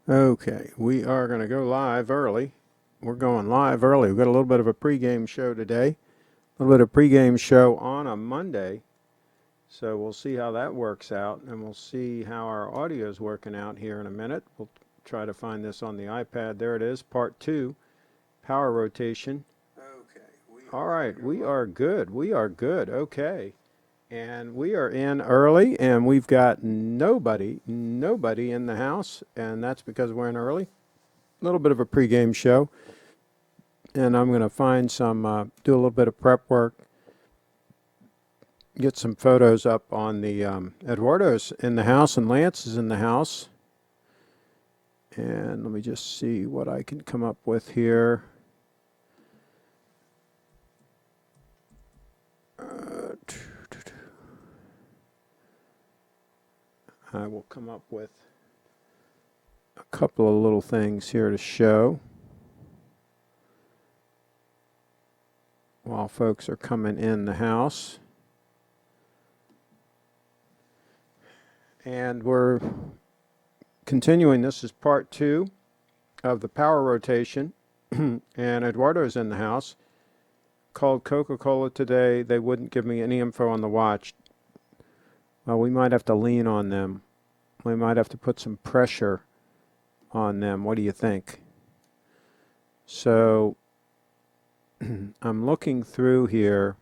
Okay, we are going to go live early. We're going live early. We've got a little bit of a pregame show today, a little bit of pregame show on a Monday. So we'll see how that works out, and we'll see how our audio is working out here in a minute. We'll try to find this on the iPad. There it is, part 2, power rotation. Okay. All right, we are good. We are good. Okay. And we are in early, and we've got nobody in the house, and that's because we're in early. A little bit of a pregame show, and I'm going to find some, do a little bit of prep work, get some photos up on the Eduardo's in the house, and Lance is in the house. And let me just see what I can come up with here. I will come up with a couple of little things here to show while folks are coming in the house. And we're continuing. This is part 2 of the power rotation. And Eduardo's in the house. Called Coca-Cola today. They wouldn't give me any info on the watch. Well, we might have to lean on them. We might have to put some pressure on them. What do you think? So I'm looking through here.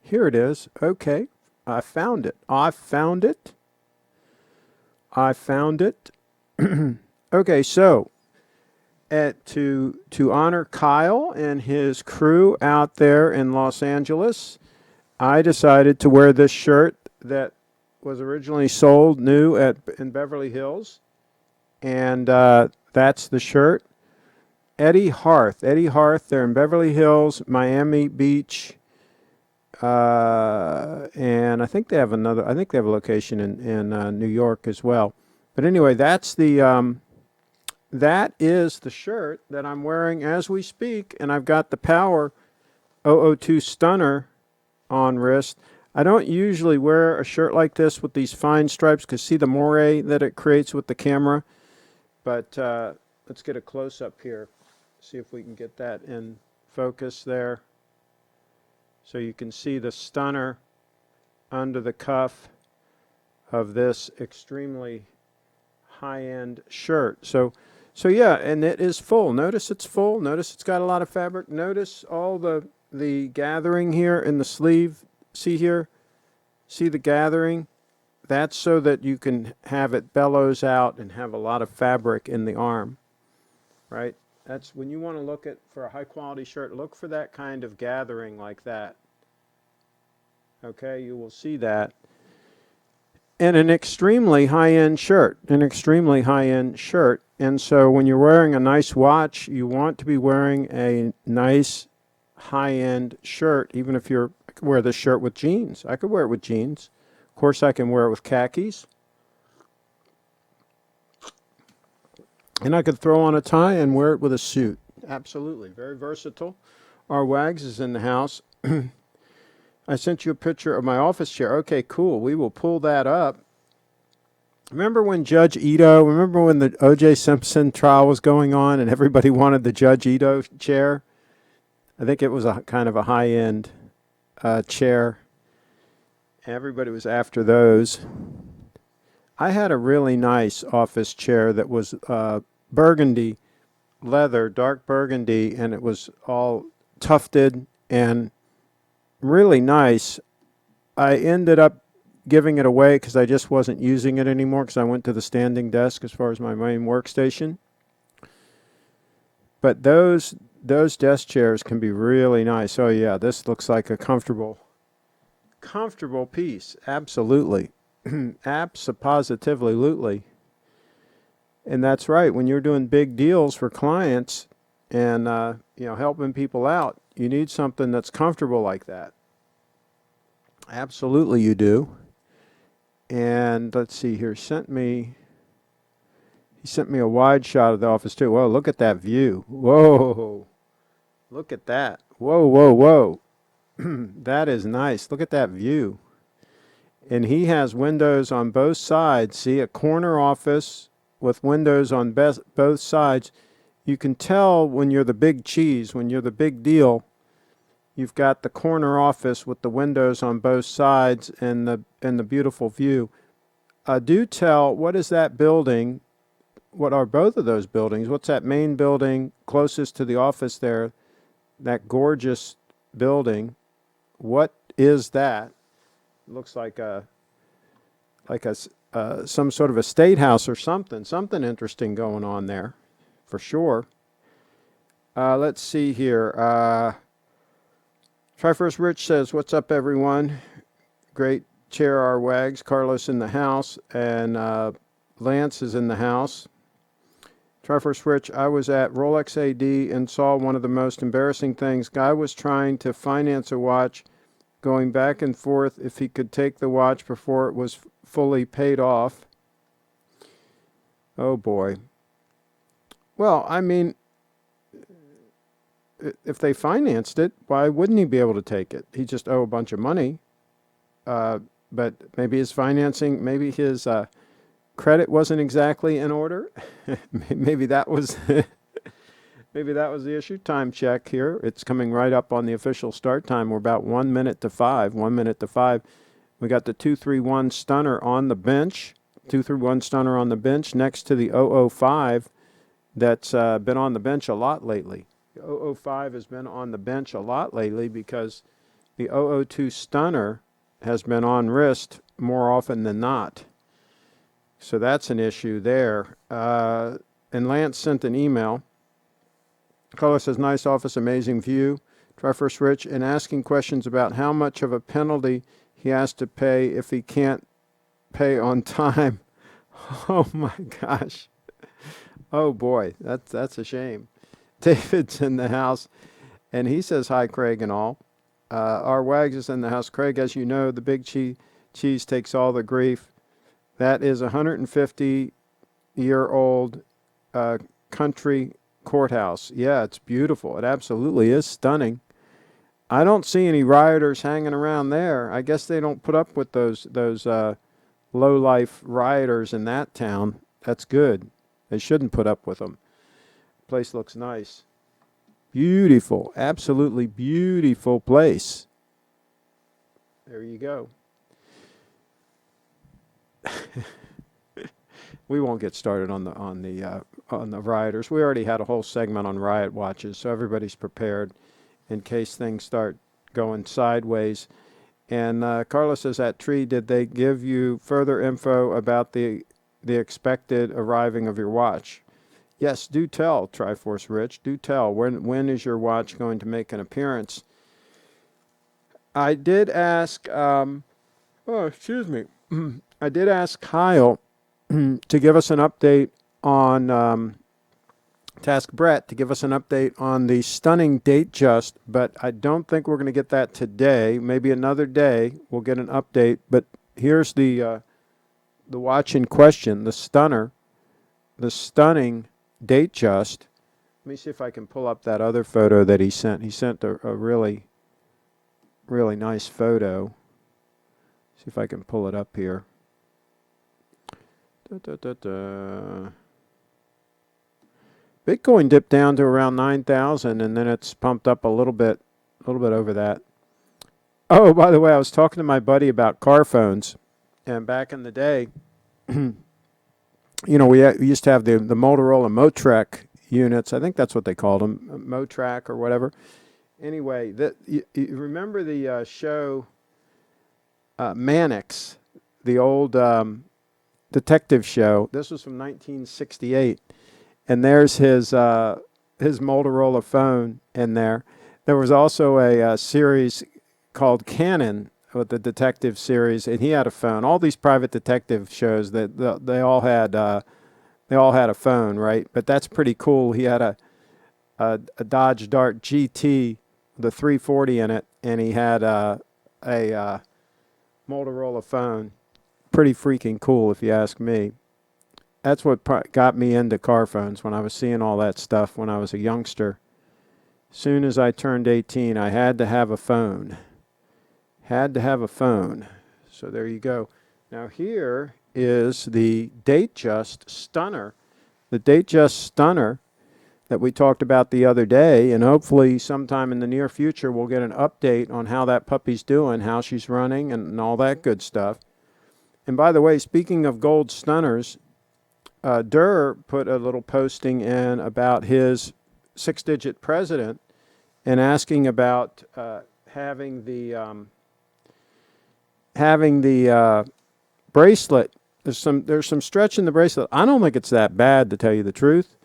Here it is. Okay. I found it. I found it. I found it. Okay, so to honor Kyle and his crew out there in Los Angeles, I decided to wear this shirt that was originally sold new in Beverly Hills, and that's the shirt. Eddie Hearth, they're in Beverly Hills, Miami Beach, and I think they have a location in New York as well. But anyway, that is the shirt that I'm wearing as we speak, and I've got the Power 002 Stunner on wrist. I don't usually wear a shirt like this with these fine stripes because see the moire that it creates with the camera. But let's get a close-up here. See if we can get that in focus there. So you can see the stunner under the cuff of this extremely high-end shirt. So yeah, and it is full. Notice it's full. Notice it's got a lot of fabric. Notice all the gathering here in the sleeve. See here? See the gathering? That's so that you can have it bellows out and have a lot of fabric in the arm, right? That's when you want to look at for a high quality shirt, look for that kind of gathering like that. Okay, you will see that. And an extremely high-end shirt, And so when you're wearing a nice watch, you want to be wearing a nice high-end shirt, even if I could wear this shirt with jeans. I could wear it with jeans. Of course, I can wear it with khakis. And I could throw on a tie and wear it with a suit. Absolutely. Very versatile. Our Wags is in the house. I sent you a picture of my office chair. Okay, cool. We will pull that up. Remember when the O.J. Simpson trial was going on and everybody wanted the Judge Ito chair? I think it was a kind of a high-end chair. Everybody was after those. I had a really nice office chair that was burgundy leather, dark burgundy, and it was all tufted and really nice. I ended up giving it away because I just wasn't using it anymore because I went to the standing desk as far as my main workstation. But those desk chairs can be really nice. Oh yeah, this looks like a comfortable piece. Absolutely. Abso-positively-lutely. And that's right. When you're doing big deals for clients and helping people out, you need something that's comfortable like that. Absolutely, you do. And let's see here. He sent me a wide shot of the office too. Whoa, look at that view. Whoa, look at that. Whoa. That is nice. Look at that view. And he has windows on both sides. See, a corner office with windows on both sides. You can tell when you're the big cheese, when you're the big deal, you've got the corner office with the windows on both sides and the beautiful view. Do tell, what is that building? What are both of those buildings? What's that main building closest to the office there? That gorgeous building. What is that? It looks like some sort of a state house or something. Something interesting going on there, for sure. Let's see here. Try First Rich says, "What's up, everyone? Great chair, our wags. Carlos in the house, and Lance is in the house." Try First Rich, "I was at Rolex AD and saw one of the most embarrassing things. Guy was trying to finance a watch, going back and forth if he could take the watch before it was fully paid off." Oh boy. Well, I mean, if they financed it, why wouldn't he be able to take it? He just owe a bunch of money. But maybe his financing, maybe his credit wasn't exactly in order. Maybe that was maybe that was the issue. Time check here. It's coming right up on the official start time. We're about 1 minute to 5. 1 minute to 5. We got the 231 Stunner on the bench. 231 Stunner on the bench next to the 005 that's been on the bench a lot lately. The 005 has been on the bench a lot lately because the 002 Stunner has been on wrist more often than not. So that's an issue there. And Lance sent an email. Carlos says, "Nice office, amazing view. Try First Rich," and asking questions about how much of a penalty he has to pay if he can't pay on time. Oh my gosh. Oh boy, that's a shame. David's in the house, and he says, "Hi, Craig and all. Our Wags is in the house. Craig, as you know, the big cheese takes all the grief. That is a 150-year-old country courthouse. Yeah, it's beautiful. It absolutely is stunning. I don't see any rioters hanging around there. I guess they don't put up with those low-life rioters in that town. That's good. They shouldn't put up with them. Place looks nice. Beautiful, absolutely beautiful place. There you go. We won't get started on the rioters. We already had a whole segment on riot watches, so everybody's prepared in case things start going sideways. And Carlos says, "At Tree, did they give you further info about the expected arriving of your watch?" Yes, do tell, Triforce Rich. Do tell. When is your watch going to make an appearance? I did ask, I did ask Kyle to give us an update on, task Brett to give us an update on the stunning date just, but I don't think we're going to get that today. Maybe another day we'll get an update. But here's the watch in question, the Stunner, the stunning date just. Let me see if I can pull up that other photo that he sent. He sent a really, really nice photo. See if I can pull it up here. Bitcoin dipped down to around 9,000, and then it's pumped up a little bit over that. Oh, by the way, I was talking to my buddy about car phones, and back in the day, you know, we used to have the Motorola Motrek units. I think that's what they called them, Motrack or whatever. Anyway, you remember the show Mannix, the old detective show. This was from 1968, and there's his Motorola phone in there. There was also a series called Cannon with the detective series, and he had a phone. All these private detective shows that they all had a phone, right? But that's pretty cool. He had a Dodge Dart GT, the 340 in it, and he had a Motorola phone. Pretty freaking cool, if you ask me. That's what got me into car phones when I was seeing all that stuff when I was a youngster. Soon as I turned 18, I had to have a phone. Had to have a phone. So there you go. Now here is the Datejust Stunner. The Datejust Stunner that we talked about the other day, and hopefully sometime in the near future we'll get an update on how that puppy's doing, how she's running, and all that good stuff. And by the way, speaking of gold stunners, Durr put a little posting in about his 6-digit president and asking about having the bracelet. There's some stretch in the bracelet. I don't think it's that bad, to tell you the truth,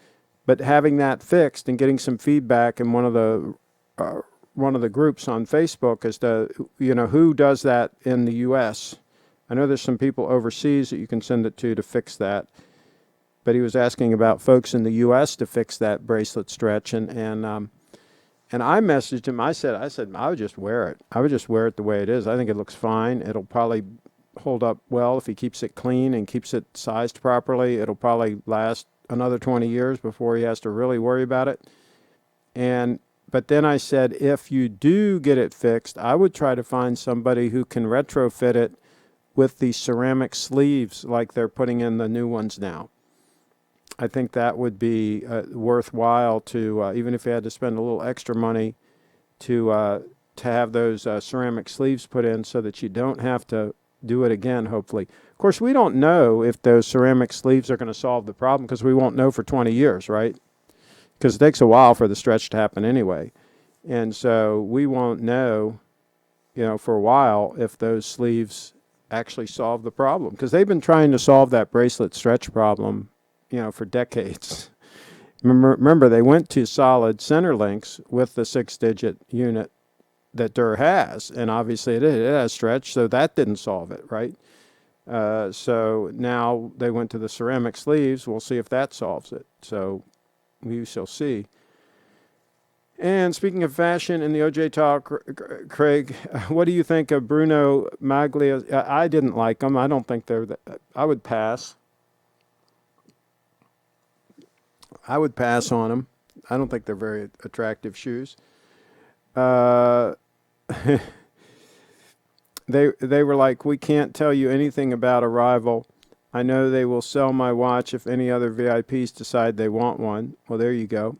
but having that fixed and getting some feedback in one of the groups on Facebook as to who does that in the U.S. I know there's some people overseas that you can send it to fix that, but he was asking about folks in the U.S. to fix that bracelet stretch, and I messaged him. I said I would just wear it. I would just wear it the way it is. I think it looks fine. It'll probably hold up well if he keeps it clean and keeps it sized properly. It'll probably last another 20 years before he has to really worry about it. But then I said, if you do get it fixed, I would try to find somebody who can retrofit it with the ceramic sleeves like they're putting in the new ones now. I think that would be worthwhile to, even if you had to spend a little extra money to have those ceramic sleeves put in so that you don't have to do it again, hopefully. Of course, we don't know if those ceramic sleeves are going to solve the problem because we won't know for 20 years, right? Because it takes a while for the stretch to happen anyway. And so we won't know, for a while if those sleeves actually solve the problem, because they've been trying to solve that bracelet stretch problem, for decades. Remember, they went to solid center links with the 6-digit unit that Durr has, and obviously it has stretch, so that didn't solve it, right? So now they went to the ceramic sleeves. We'll see if that solves it. So we shall see. And speaking of fashion in the OJ talk, Craig, what do you think of Bruno Maglia? I didn't like them. I don't think they're I would pass. I would pass on them. I don't think they're very attractive shoes. They were like, we can't tell you anything about Arrival. I know they will sell my watch if any other VIPs decide they want one. Well, there you go.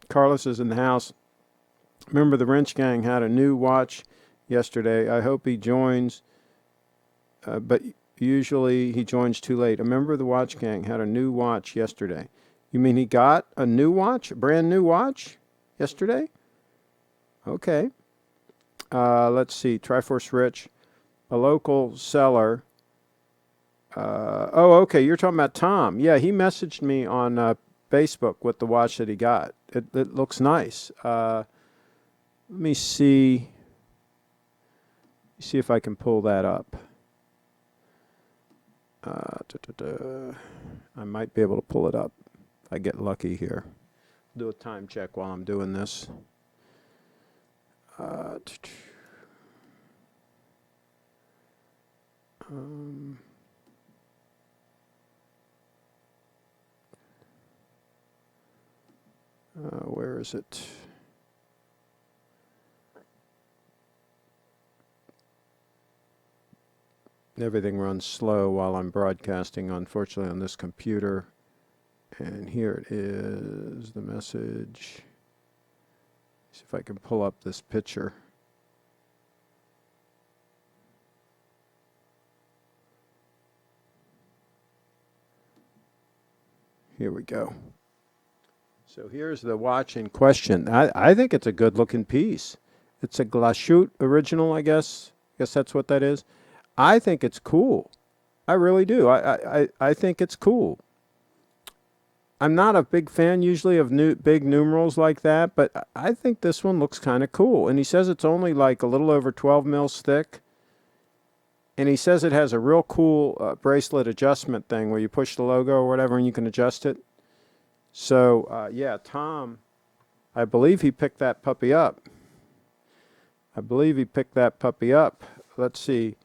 Carlos is in the house. Remember, the Wrench Gang had a new watch yesterday. I hope he joins, but usually he joins too late. A member of the Watch Gang had a new watch yesterday. You mean he got a new watch, a brand new watch yesterday? Okay. Let's see. Triforce Rich, a local seller. Okay. You're talking about Tom. Yeah, he messaged me on Facebook with the watch that he got. It looks nice. Let me see if I can pull that up. I might be able to pull it up if I get lucky here. Do a time check while I'm doing this. Where is it? Everything runs slow while I'm broadcasting, unfortunately, on this computer. And here it is, the message. See if I can pull up this picture. Here we go. So here's the watch in question. I think it's a good-looking piece. It's a Glashütte original, I guess. I guess that's what that is. I think it's cool. I really do. I think it's cool. I'm not a big fan usually of big numerals like that, but I think this one looks kind of cool. And he says it's only like a little over 12 mils thick. And he says it has a real cool bracelet adjustment thing where you push the logo or whatever and you can adjust it. So, yeah, Tom, I believe he picked that puppy up. Let's see.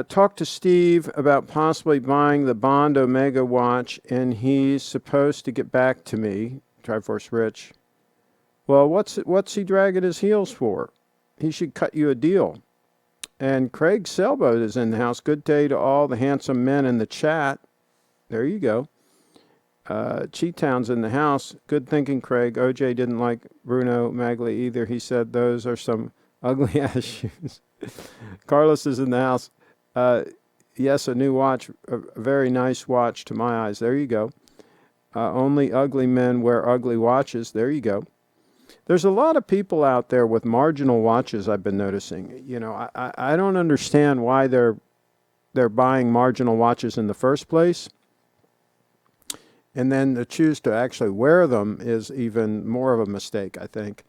Talked to Steve about possibly buying the Bond Omega watch, and he's supposed to get back to me, Triforce Rich. Well, what's he dragging his heels for? He should cut you a deal. And Craig Sailboat is in the house. Good day to all the handsome men in the chat. There you go. Cheetown's in the house. Good thinking, Craig. OJ didn't like Bruno Magli either. He said those are some ugly ass shoes. Carlos is in the house. Yes, a new watch. A very nice watch to my eyes. There you go. Only ugly men wear ugly watches. There you go. There's a lot of people out there with marginal watches, I've been noticing. You know, I don't understand why they're buying marginal watches in the first place. And then to choose to actually wear them is even more of a mistake, I think.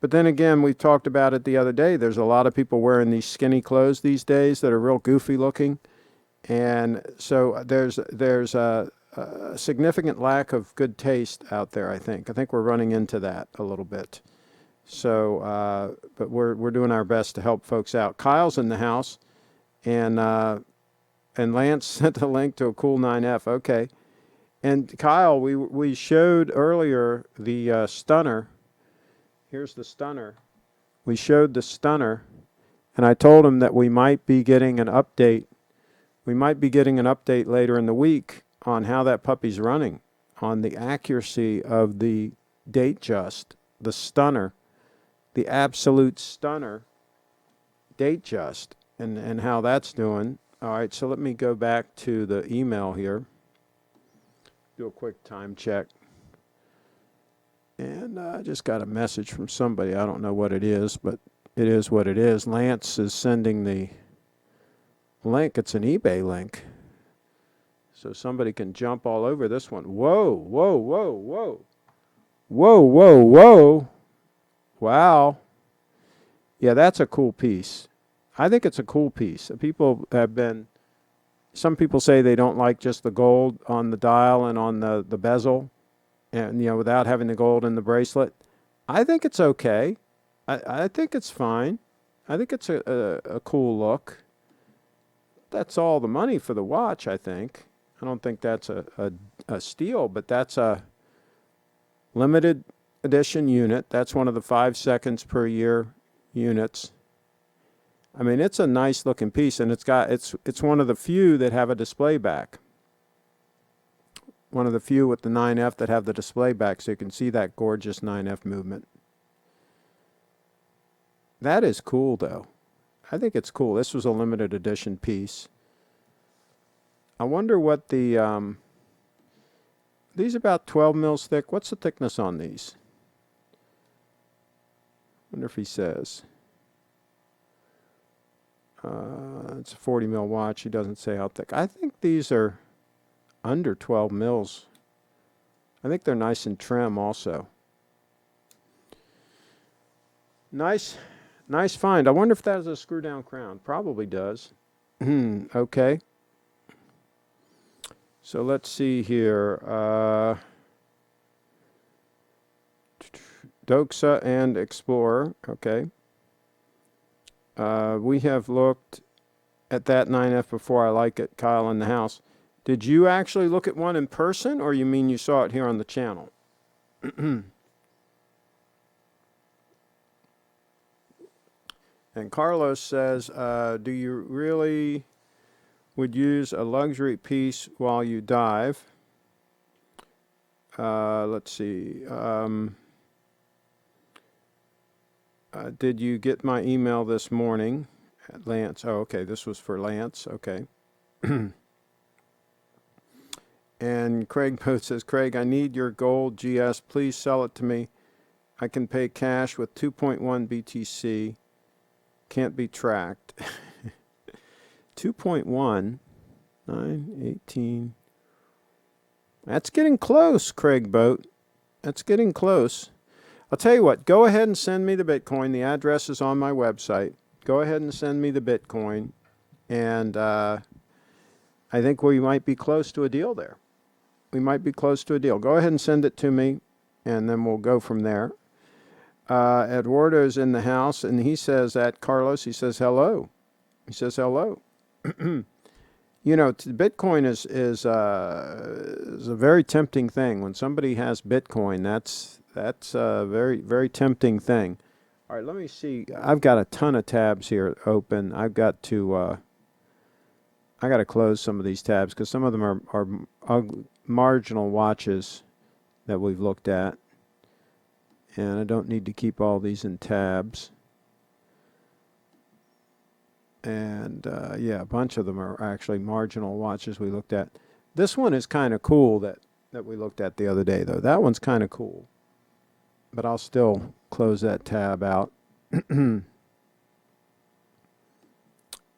But then again, we talked about it the other day. There's a lot of people wearing these skinny clothes these days that are real goofy looking. And so there's a significant lack of good taste out there, I think. I think we're running into that a little bit. So, but we're doing our best to help folks out. Kyle's in the house, and Lance sent a link to a cool 9F. Okay. And Kyle, we showed earlier the stunner. Here's the stunner. We showed the stunner, and I told him that we might be getting an update. We might be getting an update later in the week on how that puppy's running, on the accuracy of the date just, the stunner, the absolute stunner date just, and how that's doing. All right, so let me go back to the email here. Do a quick time check. And I just got a message from somebody. I don't know what it is, but it is what it is. Lance is sending the link. It's an eBay link. So somebody can jump all over this one. Whoa, whoa, whoa, whoa. Whoa, whoa, whoa. Wow. Yeah, that's a cool piece. I think it's a cool piece. Some people say they don't like just the gold on the dial and on the bezel, and without having the gold in the bracelet. I think it's okay. I think it's fine. I think it's a cool look. That's all the money for the watch, I think. I don't think that's a steal, but that's a limited edition unit. That's one of the 5 seconds per year units. I mean, it's a nice looking piece, and it's one of the few that have a display back. One of the few with the 9F that have the display back, so you can see that gorgeous 9F movement. That is cool, though. I think it's cool. This was a limited edition piece. I wonder what these are about 12 mils thick. What's the thickness on these? I wonder if he says. It's a 40 mil watch. He doesn't say how thick. I think these are under 12 mils. I think they're nice and trim also. Nice find. I wonder if that is a screw down crown. Probably does. Okay. So let's see here. Doxa and Explorer. Okay. We have looked at that 9F before. I like it. Kyle in the house. Did you actually look at one in person, or you mean you saw it here on the channel? And Carlos says, do you really would use a luxury piece while you dive? Let's see. Did you get my email this morning? Lance. Oh, okay. This was for Lance. Okay. And Craig Post says, Craig, I need your gold GS. Please sell it to me. I can pay cash with 2.1 BTC. Can't be tracked. 2.1, 918. That's getting close, Craig Boat. That's getting close. I'll tell you what, go ahead and send me the Bitcoin. The address is on my website. Go ahead and send me the Bitcoin. And I think we might be close to a deal there. We might be close to a deal. Go ahead and send it to me, and then we'll go from there. Eduardo's in the house, and he says at Carlos, he says hello. He says hello. Bitcoin is a very tempting thing. When somebody has Bitcoin, that's a very, very tempting thing. All right, let me see. I've got a ton of tabs here open. I've got to I got to close some of these tabs because some of them are marginal watches that we've looked at, and I don't need to keep all these in tabs. And yeah, a bunch of them are actually marginal watches we looked at. This one is kind of cool that we looked at the other day, though. That one's kind of cool, but I'll still close that tab out.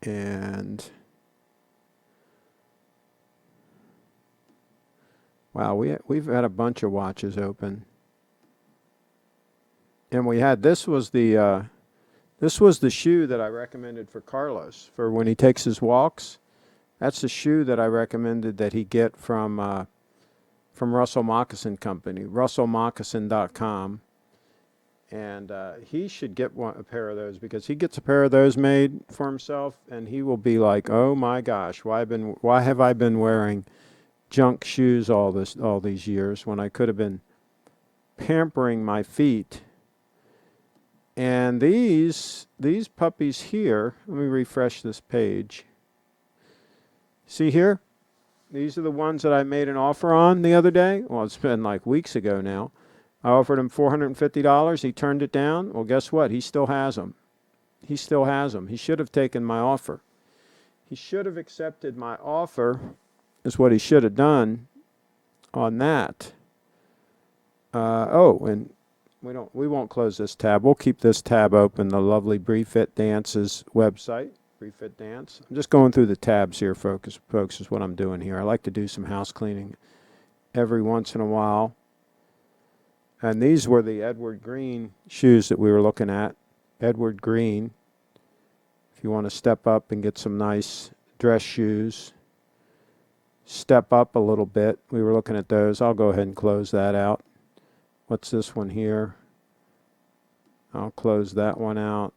And wow, we've had a bunch of watches open, and we had this was the shoe that I recommended for Carlos for when he takes his walks. That's the shoe that I recommended that he get from Russell Moccasin Company, russellmoccasin.com. And he should get a pair of those because he gets a pair of those made for himself, and he will be like, "Oh my gosh, why have I been wearing junk shoes all these years when I could have been pampering my feet?" And these puppies here, let me refresh this page. See here? These are the ones that I made an offer on the other day. Well, it's been like weeks ago now. I offered him $450. He turned it down. Well, guess what? He still has them. He still has them. He should have taken my offer. He should have accepted my offer, is what he should have done on that. And we won't close this tab. We'll keep this tab open, the lovely Brefit Dance's website, Brefit Dance. I'm just going through the tabs here, folks, is what I'm doing here. I like to do some house cleaning every once in a while. And these were the Edward Green shoes that we were looking at. Edward Green. If you want to step up and get some nice dress shoes, step up a little bit. We were looking at those. I'll go ahead and close that out. What's this one here? I'll close that one out.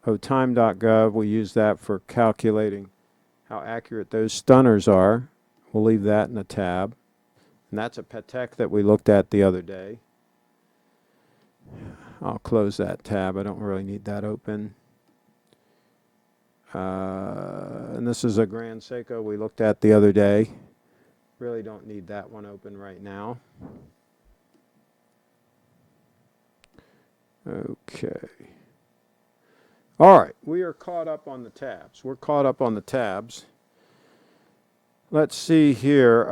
Oh, time.gov. We use that for calculating how accurate those stunners are. We'll leave that in the tab. And that's a Patek that we looked at the other day. I'll close that tab. I don't really need that open. And this is a Grand Seiko we looked at the other day. Really don't need that one open right now. Okay. All right. We are caught up on the tabs. We're caught up on the tabs. Let's see here.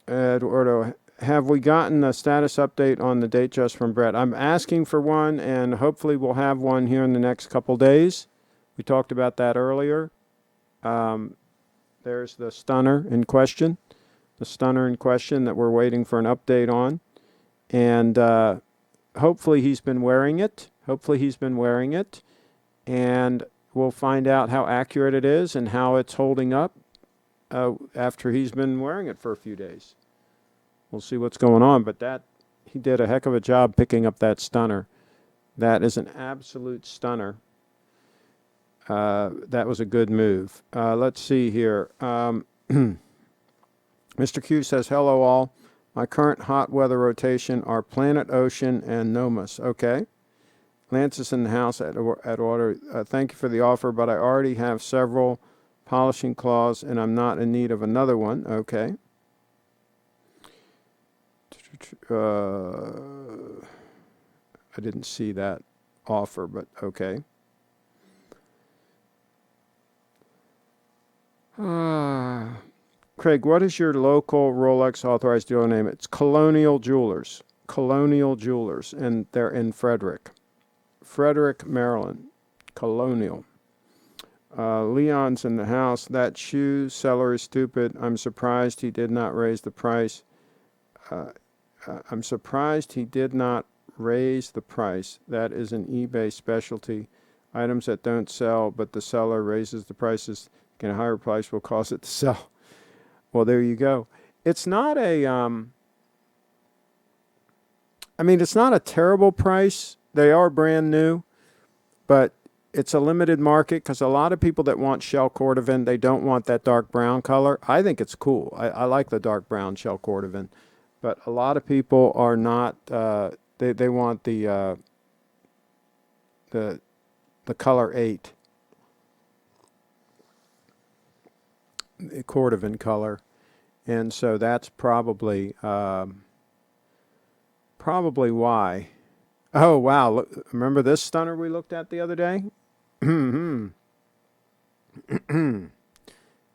Eduardo, have we gotten a status update on the date just from Brett? I'm asking for one, and hopefully we'll have one here in the next couple days. We talked about that earlier. There's the stunner in question. The stunner in question that we're waiting for an update on. And hopefully he's been wearing it. And we'll find out how accurate it is and how it's holding up after he's been wearing it for a few days. We'll see what's going on, but he did a heck of a job picking up that stunner. That is an absolute stunner. That was a good move. Let's see here. Mr. Q says, hello all. My current hot weather rotation are Planet Ocean and Nomus. Okay. Lance is in the house at order. Thank you for the offer, but I already have several polishing claws, and I'm not in need of another one. Okay. I didn't see that offer, but okay. Craig, what is your local Rolex authorized dealer name? It's Colonial Jewelers. Colonial Jewelers, and they're in Frederick, Maryland. Colonial. Leon's in the house. That shoe seller is stupid. I'm surprised he did not raise the price. I'm surprised he did not raise the price. That is an eBay specialty. Items that don't sell, but the seller raises the prices. Again, a higher price will cause it to sell. Well, there you go. It's not a, it's not a terrible price. They are brand new, but it's a limited market because a lot of people that want shell cordovan, they don't want that dark brown color. I think it's cool. I like the dark brown shell cordovan. But a lot of people are not, They want the color 8, the cordovan color, and so that's probably why. Oh wow! Look, remember this stunner we looked at the other day? Remember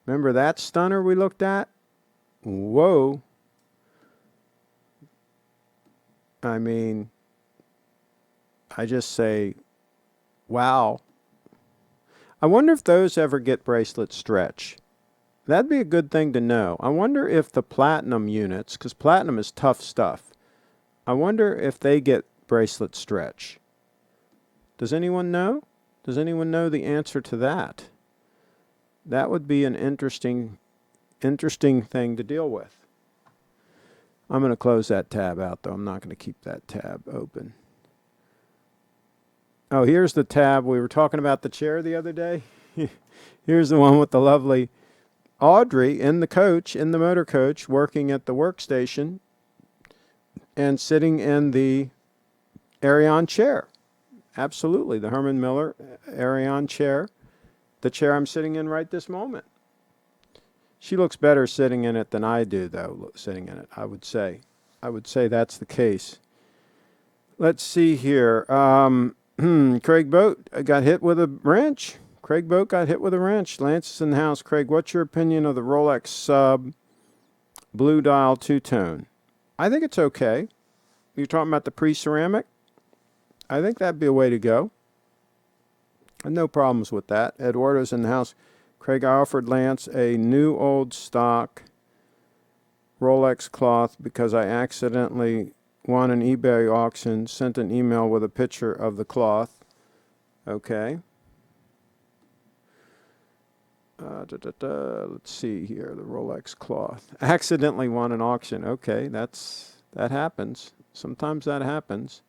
that stunner we looked at? Whoa! I mean, I just say, wow. I wonder if those ever get bracelet stretch. That'd be a good thing to know. I wonder if the platinum units, because platinum is tough stuff, I wonder if they get bracelet stretch. Does anyone know? Does anyone know the answer to that? That would be an interesting thing to deal with. I'm going to close that tab out, though. I'm not going to keep that tab open. Oh, here's the tab. We were talking about the chair the other day. Here's the one with the lovely Audrey in the coach, in the motor coach, working at the workstation and sitting in the Arion chair. Absolutely, the Herman Miller Arion chair, the chair I'm sitting in right this moment. She looks better sitting in it than I do, though, sitting in it, I would say. I would say that's the case. Let's see here. Craig Boat got hit with a wrench. Craig Boat got hit with a wrench. Lance is in the house. Craig, what's your opinion of the Rolex Sub Blue Dial two-tone? I think it's okay. You're talking about the pre-ceramic? I think that'd be a way to go. No problems with that. Eduardo's in the house. Craig, I offered Lance a new old stock Rolex cloth because I accidentally won an eBay auction, sent an email with a picture of the cloth. Okay. Let's see here, the Rolex cloth. Accidentally won an auction. Okay, that happens. Sometimes that happens.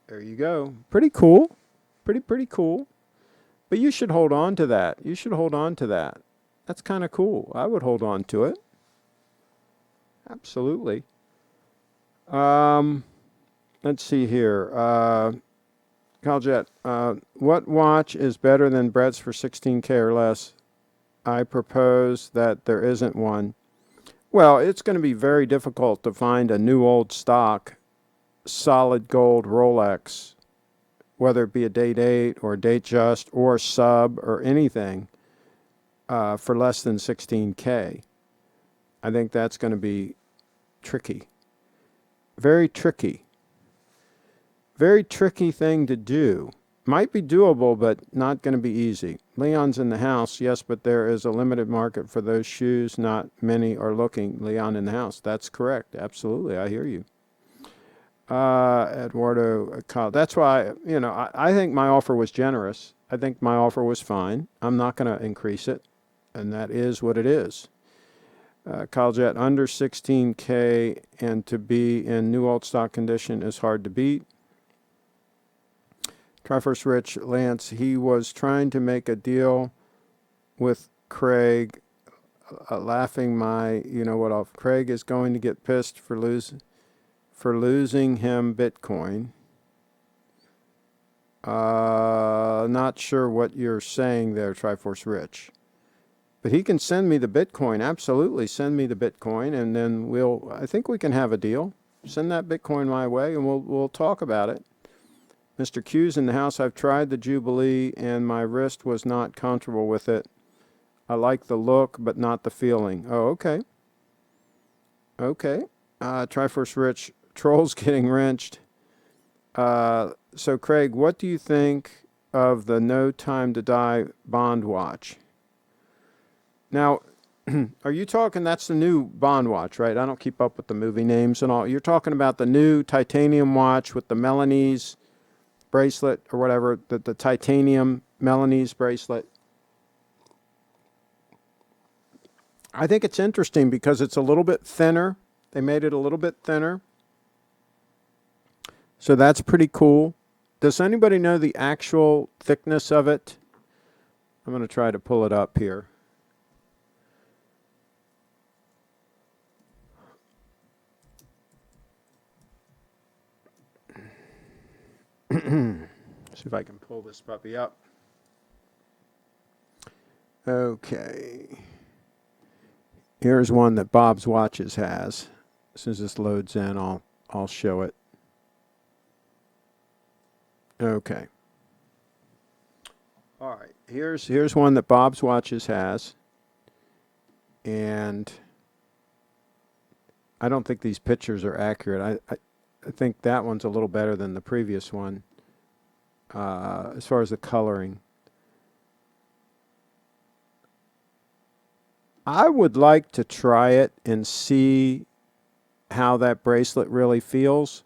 There you go. Pretty cool. Pretty cool. But you should hold on to that. You should hold on to that. That's kind of cool. I would hold on to it. Absolutely. Let's see here. Caljet, what watch is better than Brett's for $16K or less? I propose that there isn't one. Well, it's going to be very difficult to find a new old stock solid gold Rolex, whether it be a date 8 or a date just or sub or anything, for less than $16K. I think that's going to be tricky. Very tricky. Very tricky thing to do. Might be doable, but not going to be easy. Leon's in the house, yes, but there is a limited market for those shoes. Not many are looking. Leon in the house. That's correct. Absolutely. I hear you. Eduardo, that's why, I think my offer was generous. I think my offer was fine. I'm not going to increase it, and that is what it is. Caljet, under $16K and to be in new old stock condition is hard to beat. Triforce Rich, Lance, he was trying to make a deal with Craig, laughing my, off. Craig is going to get pissed for losing him Bitcoin. Not sure what you're saying there, Triforce Rich. But he can send me the Bitcoin. Absolutely, send me the Bitcoin, and then I think we can have a deal. Send that Bitcoin my way, and we'll talk about it. Mr. Q's in the house. I've tried the Jubilee, and my wrist was not comfortable with it. I like the look, but not the feeling. Oh, okay. Okay. Triforce Rich, Trolls getting wrenched. So, Craig, what do you think of the No Time to Die Bond watch? Now, are you talking, that's the new Bond watch, right? I don't keep up with the movie names and all. You're talking about the new titanium watch with the Milanese bracelet or whatever, the titanium Milanese bracelet. I think it's interesting because it's a little bit thinner. They made it a little bit thinner. So that's pretty cool. Does anybody know the actual thickness of it? I'm going to try to pull it up here. See if I can pull this puppy up. Okay. Here's one that Bob's Watches has. As soon as this loads in, I'll show it. Okay. All right. Here's one that Bob's Watches has. And I don't think these pictures are accurate. I think that one's a little better than the previous one as far as the coloring. I would like to try it and see how that bracelet really feels,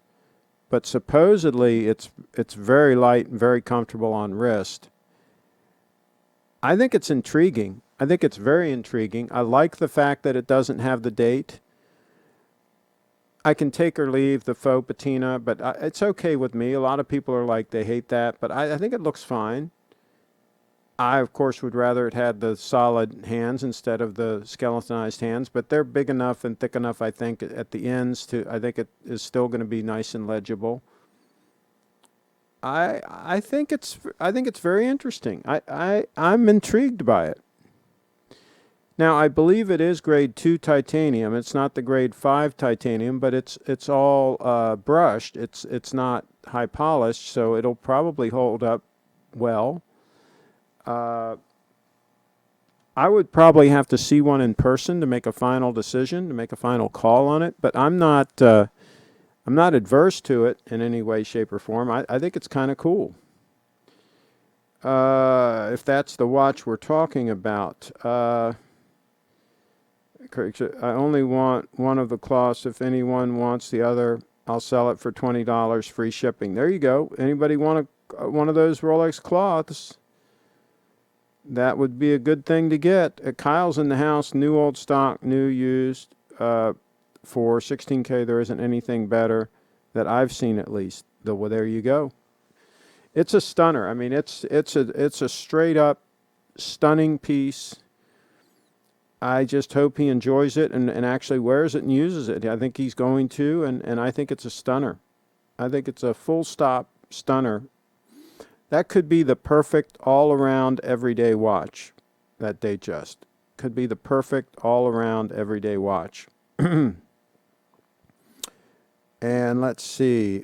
but supposedly it's very light and very comfortable on wrist. I think it's intriguing. I think it's very intriguing. I like the fact that it doesn't have the date. I can take or leave the faux patina, but it's okay with me. A lot of people are like, they hate that, but I think it looks fine. I, of course, would rather it had the solid hands instead of the skeletonized hands, but they're big enough and thick enough, I think, at the ends I think it is still going to be nice and legible. I think it's very interesting. I'm intrigued by it. Now, I believe it is grade 2 titanium. It's not the grade 5 titanium, but it's all brushed. It's not high polished, so it'll probably hold up well. I would probably have to see one in person to make a final decision, to make a final call on it, but I'm not adverse to it in any way, shape, or form. I think it's kind of cool. If that's the watch we're talking about. I only want one of the cloths. If anyone wants the other, I'll sell it for $20, free shipping. There you go. Anybody want one of those Rolex cloths? That would be a good thing to get. Kyle's in the house, new old stock, new used, for $16K. There isn't anything better that I've seen, at least. Well, there you go. It's a stunner. I mean, it's a straight up stunning piece. I just hope he enjoys it and actually wears it and uses it. I think he's going to, and I think it's a stunner. I think it's a full stop stunner. That could be the perfect all-around everyday watch, that Datejust. Could be the perfect all-around everyday watch. And let's see.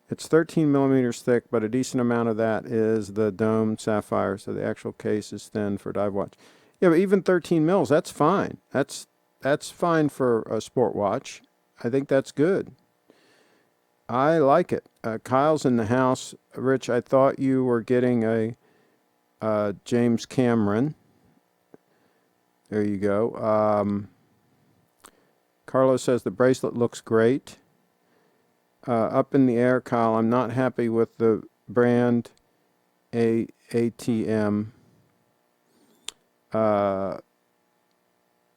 It's 13 millimeters thick, but a decent amount of that is the dome sapphire, so the actual case is thin for a dive watch. Yeah, but even 13 mils, that's fine. That's fine for a sport watch. I think that's good. I like it. Kyle's in the house. Rich, I thought you were getting a James Cameron. There you go. Carlos says the bracelet looks great. Up in the air, Kyle. I'm not happy with the brand ATM.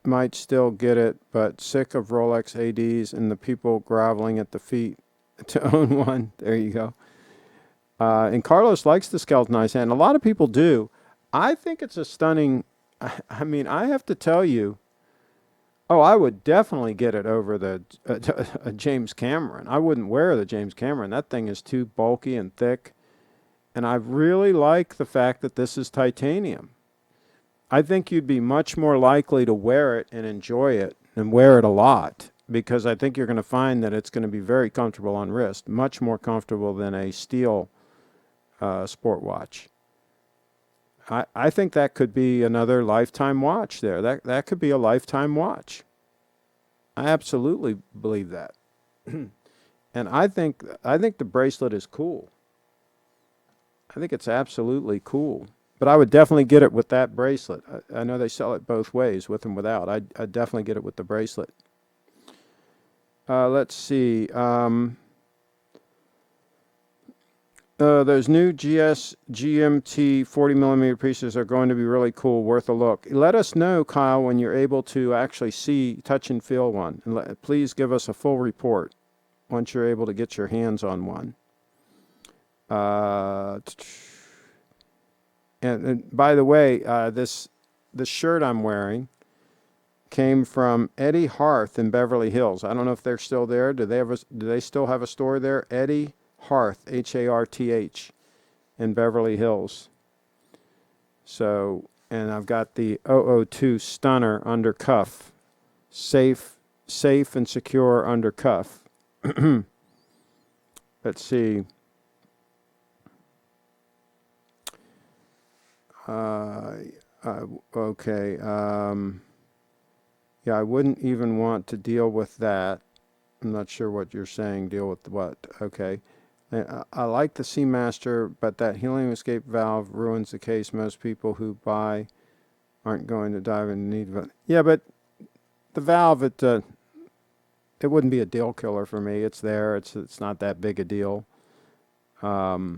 Might still get it, but sick of Rolex ADs and the people groveling at the feet to own one. There you go. And Carlos likes the skeletonized hand. A lot of people do. I think it's a stunning. I mean, I have to tell you. Oh, I would definitely get it over the James Cameron. I wouldn't wear the James Cameron. That thing is too bulky and thick. And I really like the fact that this is titanium. I think you'd be much more likely to wear it and enjoy it and wear it a lot, because I think you're going to find that it's going to be very comfortable on wrist, much more comfortable than a steel sport watch. I think that could be another lifetime watch there. That could be a lifetime watch. I absolutely believe that. And I think the bracelet is cool. I think it's absolutely cool. But I would definitely get it with that bracelet. I know they sell it both ways, with and without. I'd definitely get it with the bracelet. Let's see. Those new GMT 40 millimeter pieces are going to be really cool, worth a look. Let us know, Kyle, when you're able to actually see, touch and feel one. And please give us a full report once you're able to get your hands on one. And by the way, this shirt I'm wearing came from Eddie Hearth in Beverly Hills. I don't know if they're still there. Do they still have a store there? Eddie Harth, Harth, in Beverly Hills. So, and I've got the 002 Stunner under cuff. Safe and secure under cuff. Let's see. Okay. Yeah, I wouldn't even want to deal with that. I'm not sure what you're saying. Deal with what? Okay. I like the Seamaster, but that helium escape valve ruins the case. Most people who buy aren't going to dive into need of it. Yeah, but the valve, it wouldn't be a deal killer for me. It's there. It's not that big a deal. Yeah,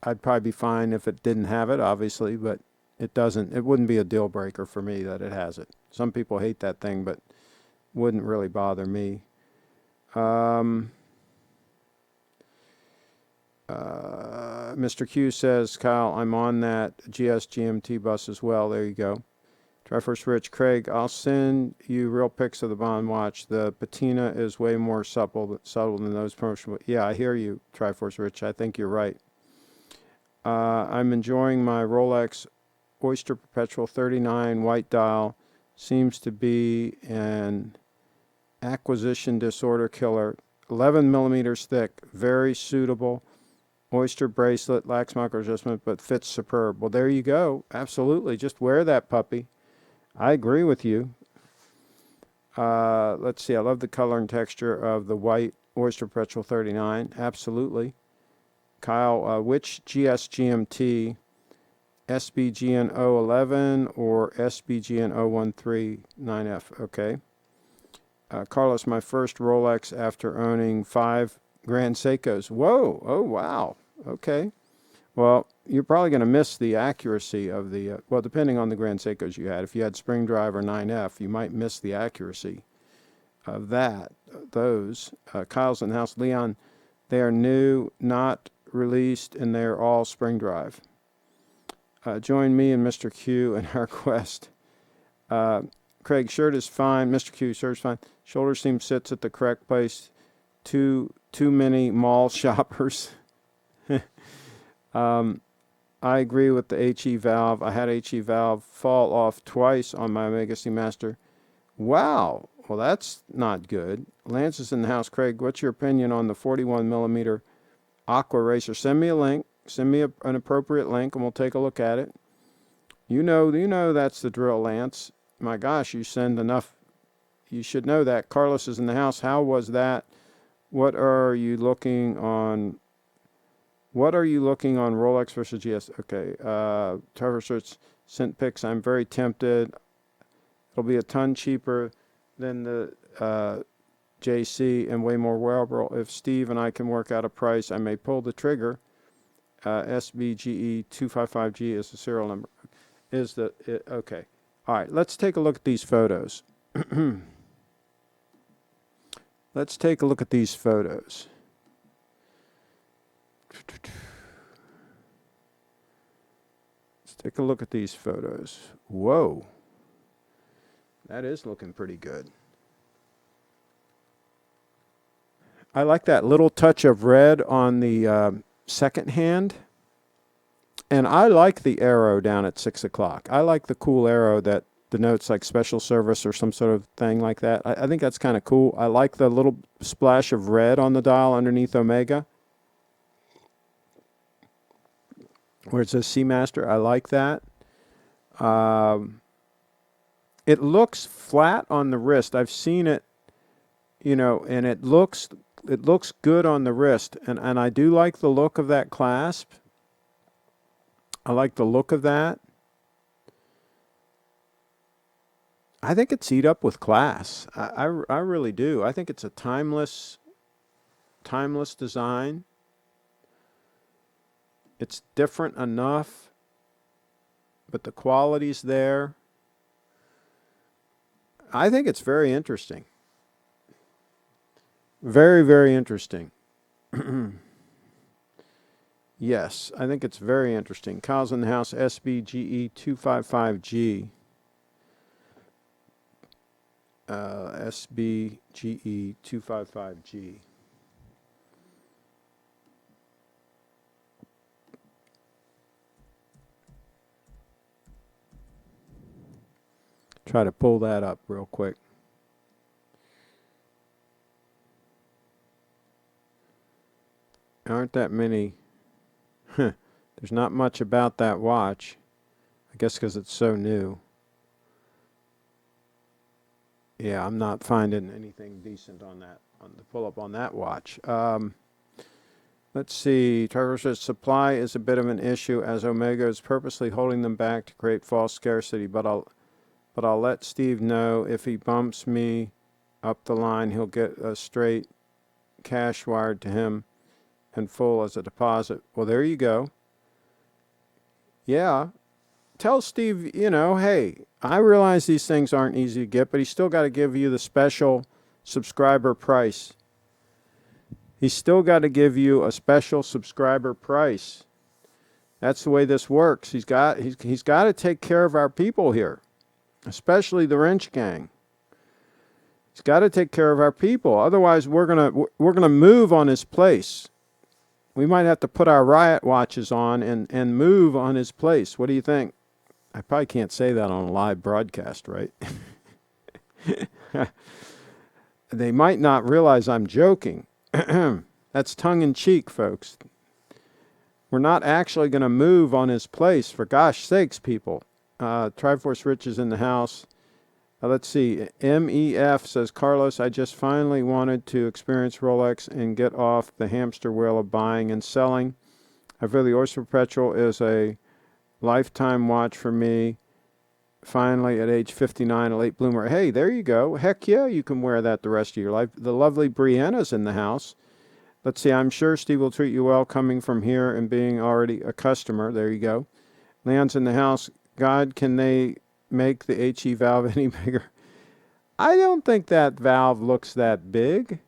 I'd probably be fine if it didn't have it, obviously, but it doesn't. It wouldn't be a deal breaker for me that it has it. Some people hate that thing, but wouldn't really bother me. Mr. Q says, Kyle, I'm on that GMT bus as well. There you go. Triforce Rich, Craig, I'll send you real pics of the Bond watch. The patina is way more subtle than those promotional. Yeah, I hear you, Triforce Rich. I think you're right. I'm enjoying my Rolex Oyster Perpetual 39 white dial. Seems to be an acquisition disorder killer. 11 millimeters thick, very suitable. Oyster bracelet, lacks micro adjustment, but fits superb. Well, there you go. Absolutely. Just wear that puppy. I agree with you. Let's see. I love the color and texture of the white Oyster Perpetual 39. Absolutely. Kyle, which GMT, SBGN 011 or SBGN 0139F? Okay. Carlos, my first Rolex after owning 5 Grand Seikos. Whoa. Oh, wow. Okay. Well, you're probably going to miss the accuracy of the, well, depending on the Grand Seikos you had. If you had Spring Drive or 9F, you might miss the accuracy of those. Kyle's in the house. Leon, they are new, not released, and they are all Spring Drive. Join me and Mr. Q in our quest. Craig, shirt is fine. Mr. Q, shirt is fine. Shoulder seam sits at the correct place. Too many mall shoppers. I agree with the HE valve. I had HE valve fall off twice on my Omega Seamaster. Wow. Well, that's not good. Lance is in the house. Craig, what's your opinion on the 41 millimeter Aqua Racer? Send me a link. Send me an appropriate link, and we'll take a look at it. You know that's the drill, Lance. My gosh, you send enough. You should know that. Carlos is in the house. How was that? What are you looking on? What are you looking on Rolex versus GS? Okay. Trevor Search sent pics. I'm very tempted. It'll be a ton cheaper than the JC and way more wearable. If Steve and I can work out a price, I may pull the trigger. SBGE 255G is the serial number. Okay. All right. Let's take a look at these photos. Let's take a look at these photos. Let's take a look at these photos. Whoa. That is looking pretty good. I like that little touch of red on the second hand. And I like the arrow down at 6 o'clock. I like the cool arrow that denotes like special service or some sort of thing like that. I think that's kind of cool. I like the little splash of red on the dial underneath Omega, where it says Seamaster. I like that. It looks flat on the wrist. I've seen it, and it looks good on the wrist. And I do like the look of that clasp. I like the look of that. I think it's eat up with class. I really do. I think it's a timeless design. It's different enough, but the quality's there. I think it's very interesting. Very, very interesting. Yes, I think it's very interesting. Kyle's in the house, SBGE 255G. SBGE 255G. Try to pull that up real quick. Aren't that many? There's not much about that watch. I guess because it's so new. Yeah, I'm not finding anything decent on that, on the pull up on that watch. Let's see. Traverse supply is a bit of an issue as Omega is purposely holding them back to create false scarcity. But I'll let Steve know if he bumps me up the line, he'll get a straight cash wired to him and full as a deposit. Well, there you go. Yeah. Tell Steve, hey, I realize these things aren't easy to get, but he's still got to give you the special subscriber price. He's still got to give you a special subscriber price. That's the way this works. He's got to take care of our people here, especially the wrench gang. He's got to take care of our people. Otherwise, we're gonna move on his place. We might have to put our riot watches on and move on his place. What do you think? I probably can't say that on a live broadcast, right? They might not realize I'm joking. That's tongue-in-cheek, folks. We're not actually going to move on his place, for gosh sakes, people. Triforce Rich is in the house. Let's see. MEF says, Carlos, I just finally wanted to experience Rolex and get off the hamster wheel of buying and selling. I feel the Oyster Perpetual is a lifetime watch for me. Finally, at age 59, a late bloomer. Hey, there you go. Heck yeah, you can wear that the rest of your life. The lovely Brianna's in the house. Let's see, I'm sure Steve will treat you well coming from here and being already a customer. There you go. Leon's in the house. God, can they make the HE valve any bigger? I don't think that valve looks that big.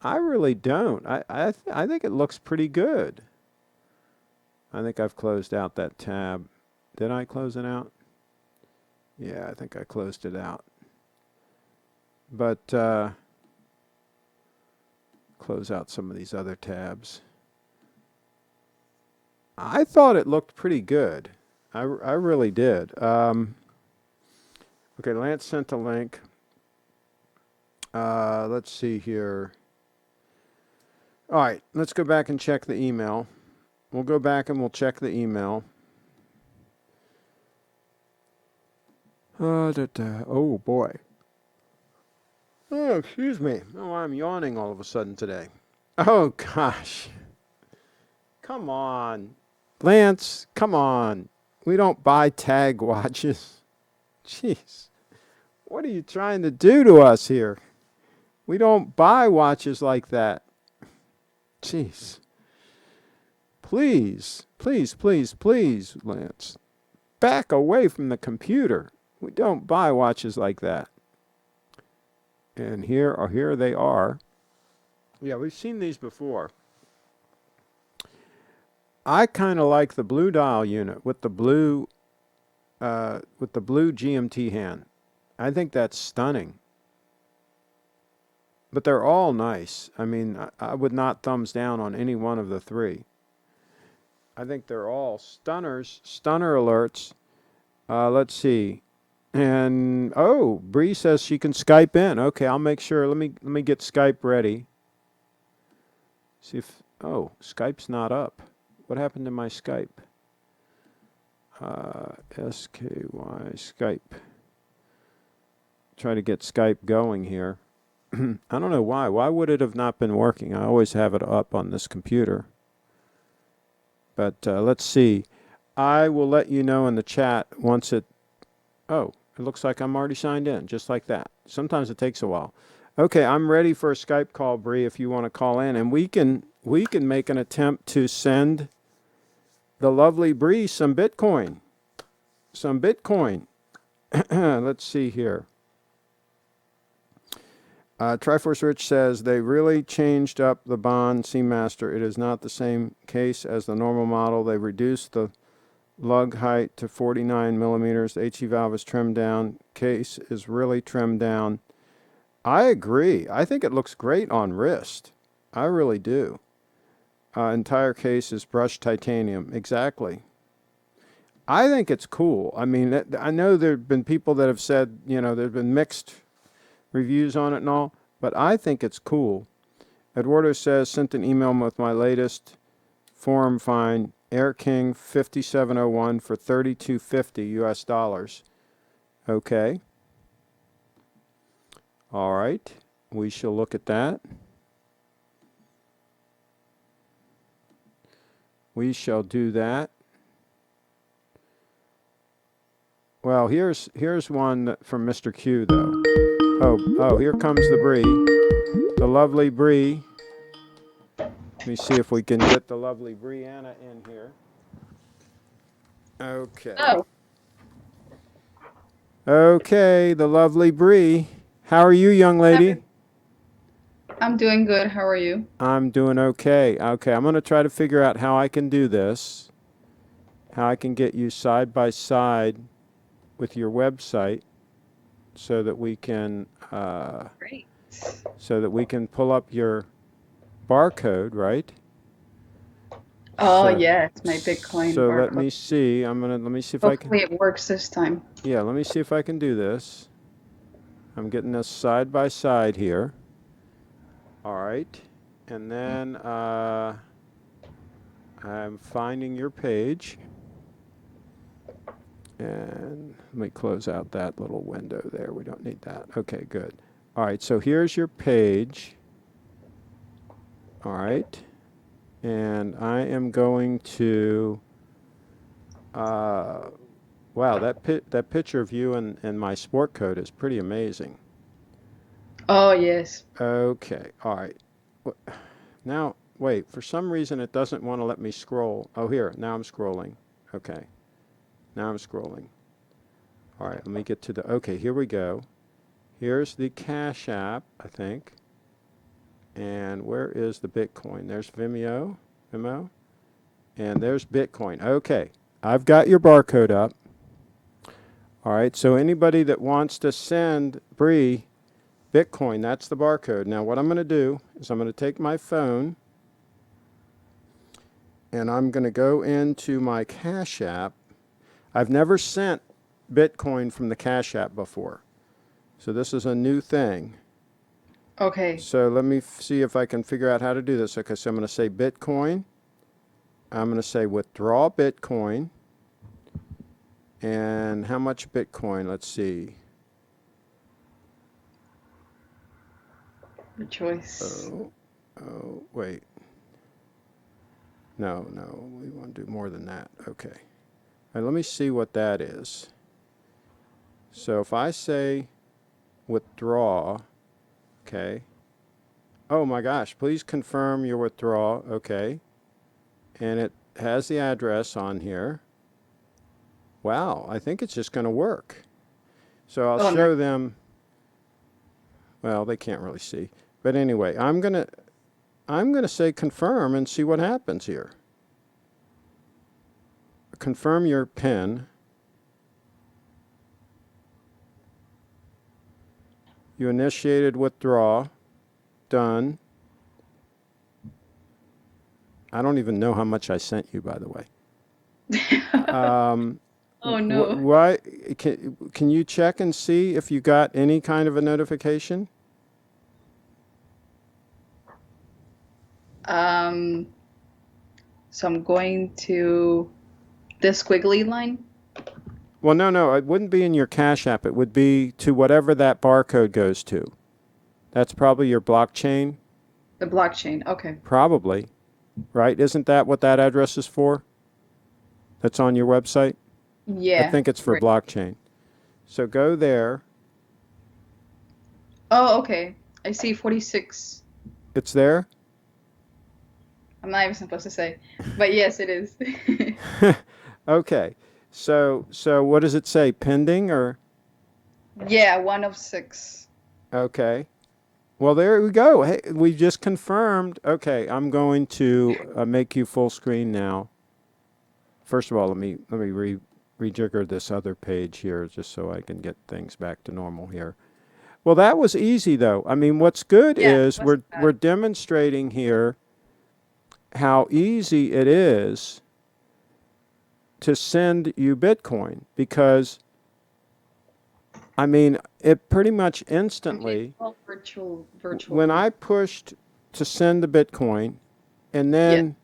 I really don't. I think it looks pretty good. I think I've closed out that tab. Did I close it out? Yeah, I think I closed it out. But close out some of these other tabs. I thought it looked pretty good. I really did. Okay, Lance sent a link. Let's see here. All right, let's go back and check the email. We'll go back and we'll check the email. Oh, boy. Oh, excuse me. Oh, I'm yawning all of a sudden today. Oh, gosh. Come on. Lance, come on. We don't buy tag watches. Jeez. What are you trying to do to us here? We don't buy watches like that. Jeez. Please, please, please, please, Lance. Back away from the computer. We don't buy watches like that. And here they are. Yeah, we've seen these before. I kind of like the blue dial unit with the blue GMT hand. I think that's stunning. But they're all nice. I mean, I would not thumbs down on any one of the three. I think they're all stunner alerts. Let's see. And Bree says she can Skype in. Okay, I'll make sure. Let me get Skype ready. See if Skype's not up. What happened to my Skype? SKY Skype. Try to get Skype going here. I don't know why. Why would it have not been working? I always have it up on this computer. But let's see. I will let you know in the chat once it... Oh, it looks like I'm already signed in, just like that. Sometimes it takes a while. Okay, I'm ready for a Skype call, Bree, if you want to call in. And we can make an attempt to send the lovely Bree some Bitcoin. Some Bitcoin. Let's see here. Triforce Rich says, they really changed up the Bond Seamaster. It is not the same case as the normal model. They reduced the lug height to 49 millimeters. The HE valve is trimmed down. Case is really trimmed down. I agree. I think it looks great on wrist. I really do. Entire case is brushed titanium. Exactly. I think it's cool. I mean, I know there have been people that have said, there's been mixed reviews on it and all, but I think it's cool. Eduardo says, sent an email with my latest forum find, Air King 5701 for $32.50 US dollars. Okay. All right. We shall look at that. We shall do that. Well, here's one from Mr. Q, though. Oh, here comes the Bree. The lovely Bree. Let me see if we can get the lovely Brianna in here. Okay. Oh, Okay, the lovely Bree. How are you, young lady? I'm doing good. How are you? I'm doing okay. Okay, I'm going to try to figure out how I can do this, how I can get you side by side with your website so that we can Great. pull up your barcode, right? Oh, So, yes, my Bitcoin so let me barcode. see. Let me see if I can. Hopefully it works this time. Yeah, let me see if I can do this. I'm getting this side by side here. All right. And then I'm finding your page. And let me close out that little window there. We don't need that. Okay, good. All right, so here's your page. All right. And I am going to, wow, that picture of you and my sport coat is pretty amazing. Oh, yes. Okay, all right. Now, wait, for some reason it doesn't want to let me scroll. Oh, here, now I'm scrolling. Okay, now I'm scrolling. All right, let me get to okay, here we go. Here's the Cash App, I think. And where is the Bitcoin? There's Vimeo, and there's Bitcoin. Okay, I've got your barcode up. All right, so anybody that wants to send Bree Bitcoin, that's the barcode. Now what I'm going to do is I'm going to take my phone and I'm going to go into my Cash App. I've never sent Bitcoin from the Cash App before, so this is a new thing. Okay. So let me see if I can figure out how to do this. Okay, so I'm going to say Bitcoin. I'm going to say withdraw Bitcoin. And how much Bitcoin? Let's see. Good choice. Oh, wait. No, we want to do more than that. Okay. All right, let me see what that is. So if I say withdraw, okay. Oh my gosh, please confirm your withdrawal. Okay. And it has the address on here. Wow, I think it's just going to work. So I'll Oh, nice. show them. Well, they can't really see. But anyway, I'm going to say confirm and see what happens here. Confirm your PIN. You initiated withdrawal. Done. I don't even know how much I sent you, by the way. Oh, no. Why can you check and see if you got any kind of a notification? So I'm going to the squiggly line. Well, no, it wouldn't be in your Cash App. It would be to whatever that barcode goes to. That's probably your blockchain. The blockchain. Okay. Probably, right? Isn't that what that address is for? That's on your website? I Yeah. think it's for Right. blockchain. So go there. Oh, okay. I see 46. It's there? I'm not even supposed to say, but yes, it is. Okay. So what does it say? Pending or? Yeah, 1 of 6. Okay. Well, there we go. Hey, we just confirmed. Okay, I'm going to make you full screen now. First of all, let me rejigger this other page here just so I can get things back to normal here. Well, that was easy though. I mean, what's good Yeah, is wasn't we're bad. demonstrating here how easy it is to send you Bitcoin because, I mean, it pretty much instantly, Well, virtual. when I pushed to send the Bitcoin, and Yeah, then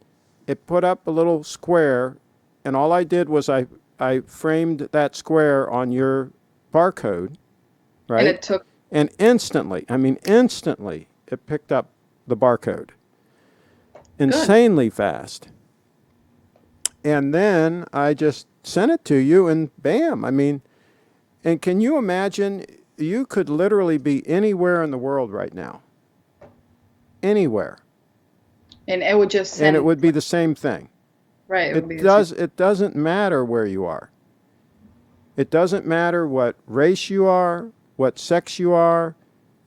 it put up a little square, and all I did was I framed that square on your barcode, and right? it took And instantly, I mean, instantly, it picked up the barcode. good. Insanely fast. And then I just sent it to you, and bam. I mean, and can you imagine? You could literally be anywhere in the world right now. Anywhere. And it would just And it send would be the same thing. right. It would be the same. It doesn't matter where you are. It doesn't matter what race you are, what sex you are.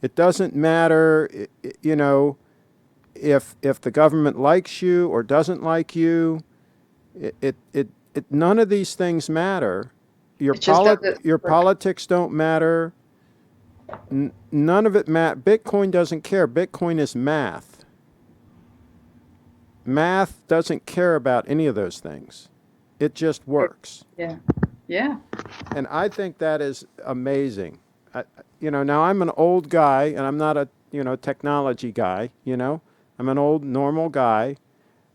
It doesn't matter, you know, if the government likes you or doesn't like you. None of these things matter. It just does it Your quick. politics don't matter. None of it matters. Bitcoin doesn't care. Bitcoin is math. Math doesn't care about any of those things. It just works. Yeah, yeah. And I think that is amazing. You know, now I'm an old guy, and I'm not a, you know, technology guy, you know. I'm an old, normal guy.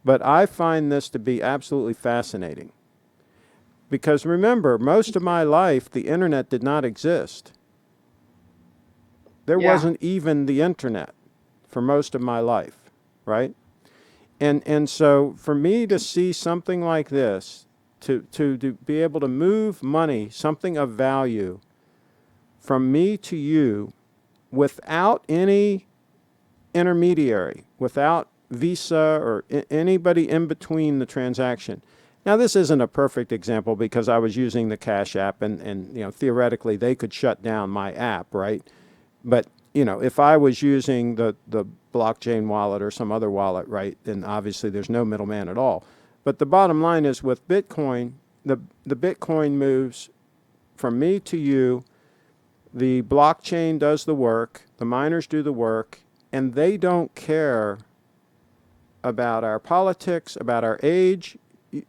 But I find this to be absolutely fascinating. Because remember, most of my life, the internet did not exist. There Yeah. wasn't even the internet for most of my life, right? And so for me to see something like this, to be able to move money, something of value, from me to you without any intermediary, without Visa or anybody in between the transaction. Now, this isn't a perfect example because I was using the Cash App, and you know, theoretically they could shut down my app, right? But you know, if I was using the blockchain wallet or some other wallet, right, then obviously there's no middleman at all. But the bottom line is with Bitcoin, the Bitcoin moves from me to you. The blockchain does the work, the miners do the work, and they don't care about our politics, about our age.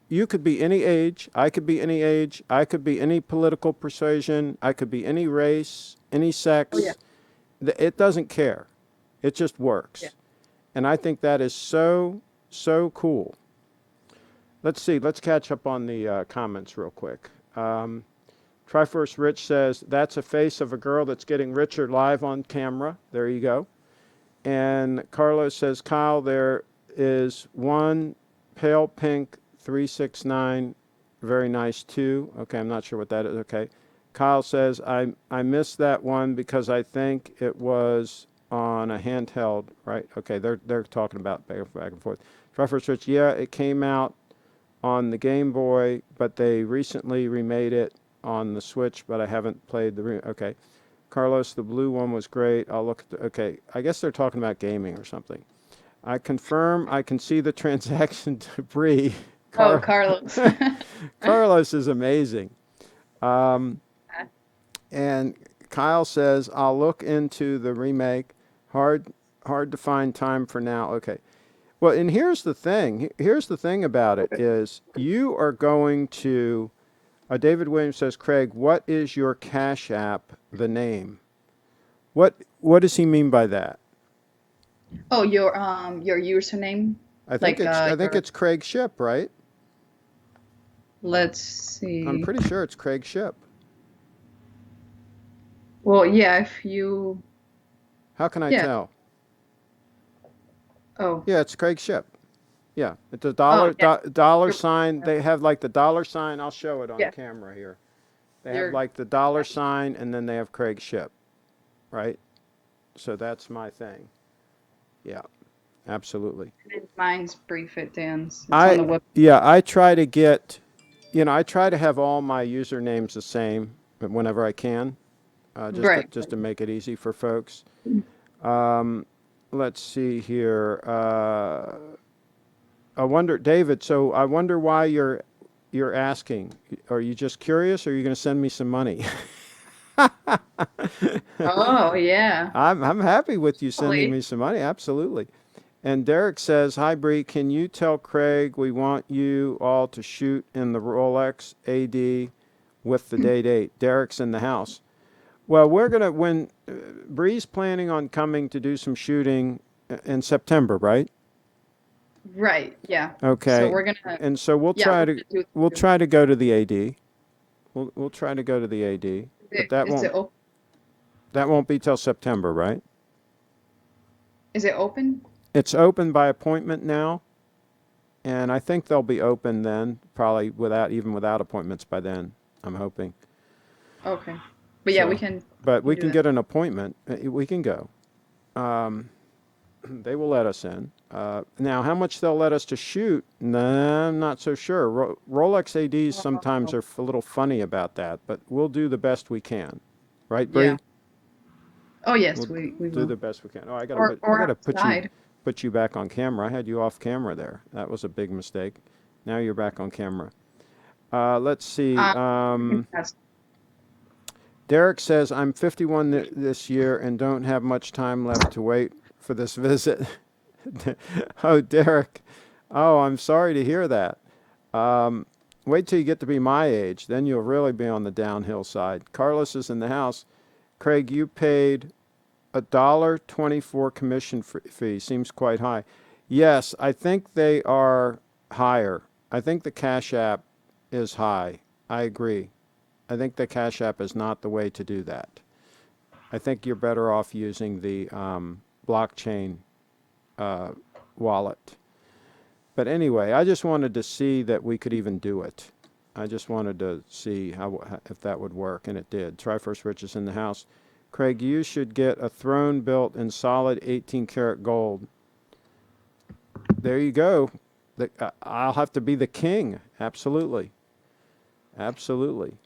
You could be any age, I could be any age, I could be any political persuasion, I could be any race, any Oh yeah. sex. It doesn't care. It just Yeah. works. And I think that is so, so cool. Let's see, let's catch up on the comments real quick. Triforce Rich says, that's a face of a girl that's getting richer live on camera. There you go. And Carlos says, Kyle, there is one pale pink 369, very nice too. Okay, I'm not sure what that is. Okay. Kyle says, I missed that one because I think it was on a handheld, right? Okay, they're talking about back and forth. Triforce Rich, yeah, it came out on the Game Boy, but they recently remade it on the Switch, but I haven't played okay. Carlos, the blue one was great. I'll look at okay, I guess they're talking about gaming or something. I confirm I can see the transaction debris. Oh, Carlos. Carlos is amazing. And Kyle says, I'll look into the remake. Hard to find time for now. Okay. Well, and here's the thing. Here's the thing about it is you are going to, David Williams says, Craig, what is your Cash App, the name? What does he mean by that? Oh, your username, I think like your it's Craig Ship, right? let's I'm see. pretty sure it's Craig Ship. Well, yeah, if you How can I yeah. tell? Oh. Yeah, it's Craig Ship. Yeah, it's a Oh, yeah. dollar You're, sign. They have like the dollar sign. I'll show it on yeah. camera here. They have You're like the dollar sign, and then they have Craig Ship, right? So that's my thing. Yeah, absolutely. mine's Brief It Dance. It's on the web. I try to get, I try to have all my usernames the same whenever I can, Right. just to make it easy for folks. Let's see here. I wonder, David. So I wonder why you're asking. Are you just curious, or are you going to send me some money? Oh, yeah. I'm happy with you sending Probably. me some money. Absolutely. And Derek says, "Hi Bree, can you tell Craig we want you all to shoot in the Rolex AD with the date? Derek's in the house." Well, we're gonna when Bree's planning on coming to do some shooting in September, right? Right. Yeah. So Okay, we're gonna. and so we'll Yeah, try we're to gonna do it we'll too. try to go to the AD. We'll try to go to the AD, but Is it open? that won't be till September, right? Is it open? It's open by appointment now, and I think they'll be open then, probably without appointments by then. I'm hoping. Okay. But yeah, So, we but can we do can that. get an appointment. We can go. They will let us in. Now, how much they'll let us to shoot? Nah, I'm not so sure. Rolex ADs sometimes Oh, are a little funny about that, but we'll do the best we can, right, yeah. Bree? Oh yes, We'll we do will. the best we can. Oh, I Or gotta outside. put you back on camera. I had you off camera there. That was a big mistake. Now you're back on camera. Let's see. That's Derek says, "I'm 51 this year and don't have much time left to wait for this visit." Oh, Derek. Oh, I'm sorry to hear that. Wait till you get to be my age. Then you'll really be on the downhill side. Carlos is in the house. Craig, you paid $1.24 commission fee. Seems quite high. Yes, I think they are higher. I think the Cash App is high. I agree. I think the Cash App is not the way to do that. I think you're better off using the blockchain wallet. But anyway, I just wanted to see that we could even do it. I just wanted to see if that would work, and it did. Tri-First Rich is in the house. Craig, you should get a throne built in solid 18 karat gold. There you go. I'll have to be the king. Absolutely. Absolutely.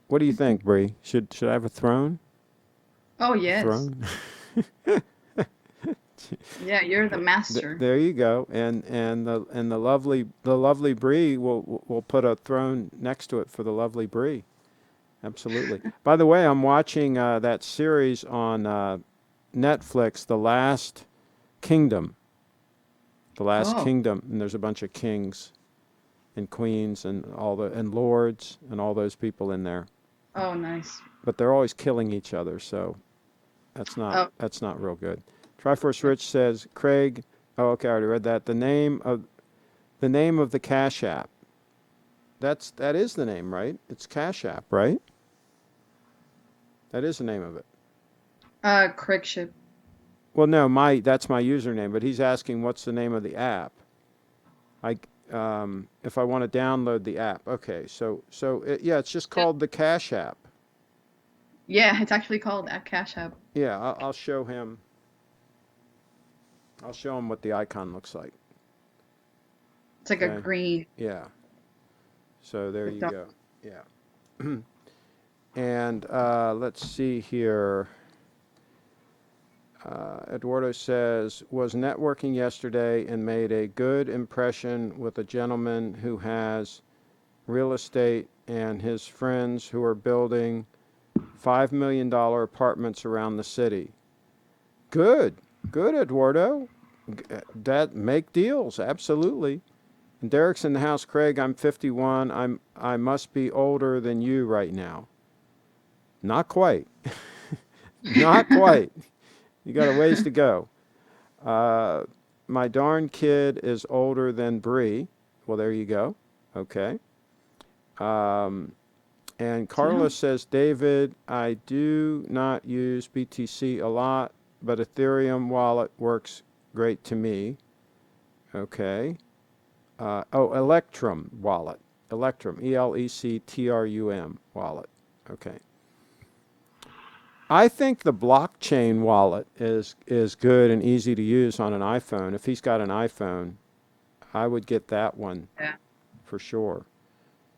What do you think, Bree? Should I have a throne? oh A yes. throne? Yeah, you're the master. There you go. And the lovely Bree will put a throne next to it for the lovely Bree. Absolutely. By the way, I'm watching that series on Netflix, The Last Kingdom. The Last Oh, Kingdom, and there's a bunch of kings and queens and lords and all those people in there. oh nice. But they're always killing each other, so Oh, that's not real good. Triforce Rich says, Craig. Oh, okay, I already read that. The name of the Cash App. That is the name, right? It's Cash App, right? That is the name of it. CraigShipp. Well, no, that's my username, but he's asking what's the name of the app. I if I want to download the app. Okay, yeah, it's just Yep. called the Cash App. Yeah, it's actually called at Cash App. Yeah, I'll show him. I'll show him what the icon looks like. It's like a Okay. green Yeah. So there with you go. Yeah. And let's see here. Eduardo says, was networking yesterday and made a good impression with a gentleman who has real estate and his friends who are building $5 million apartments around the city. Good. Good, Eduardo. That make deals, absolutely. And Derek's in the house. Craig, I'm 51. I must be older than you right now. Not quite. Not quite. You got a ways to go. My darn kid is older than Bree. Well, there you go. Okay. Um, and No. Carlos says, David, I do not use BTC a lot, but Ethereum wallet works great to me. Okay. Electrum wallet. Electrum, Electrum wallet. Okay. I think the blockchain wallet is good and easy to use on an iPhone. If he's got an iPhone, I would get that one Yeah. for sure.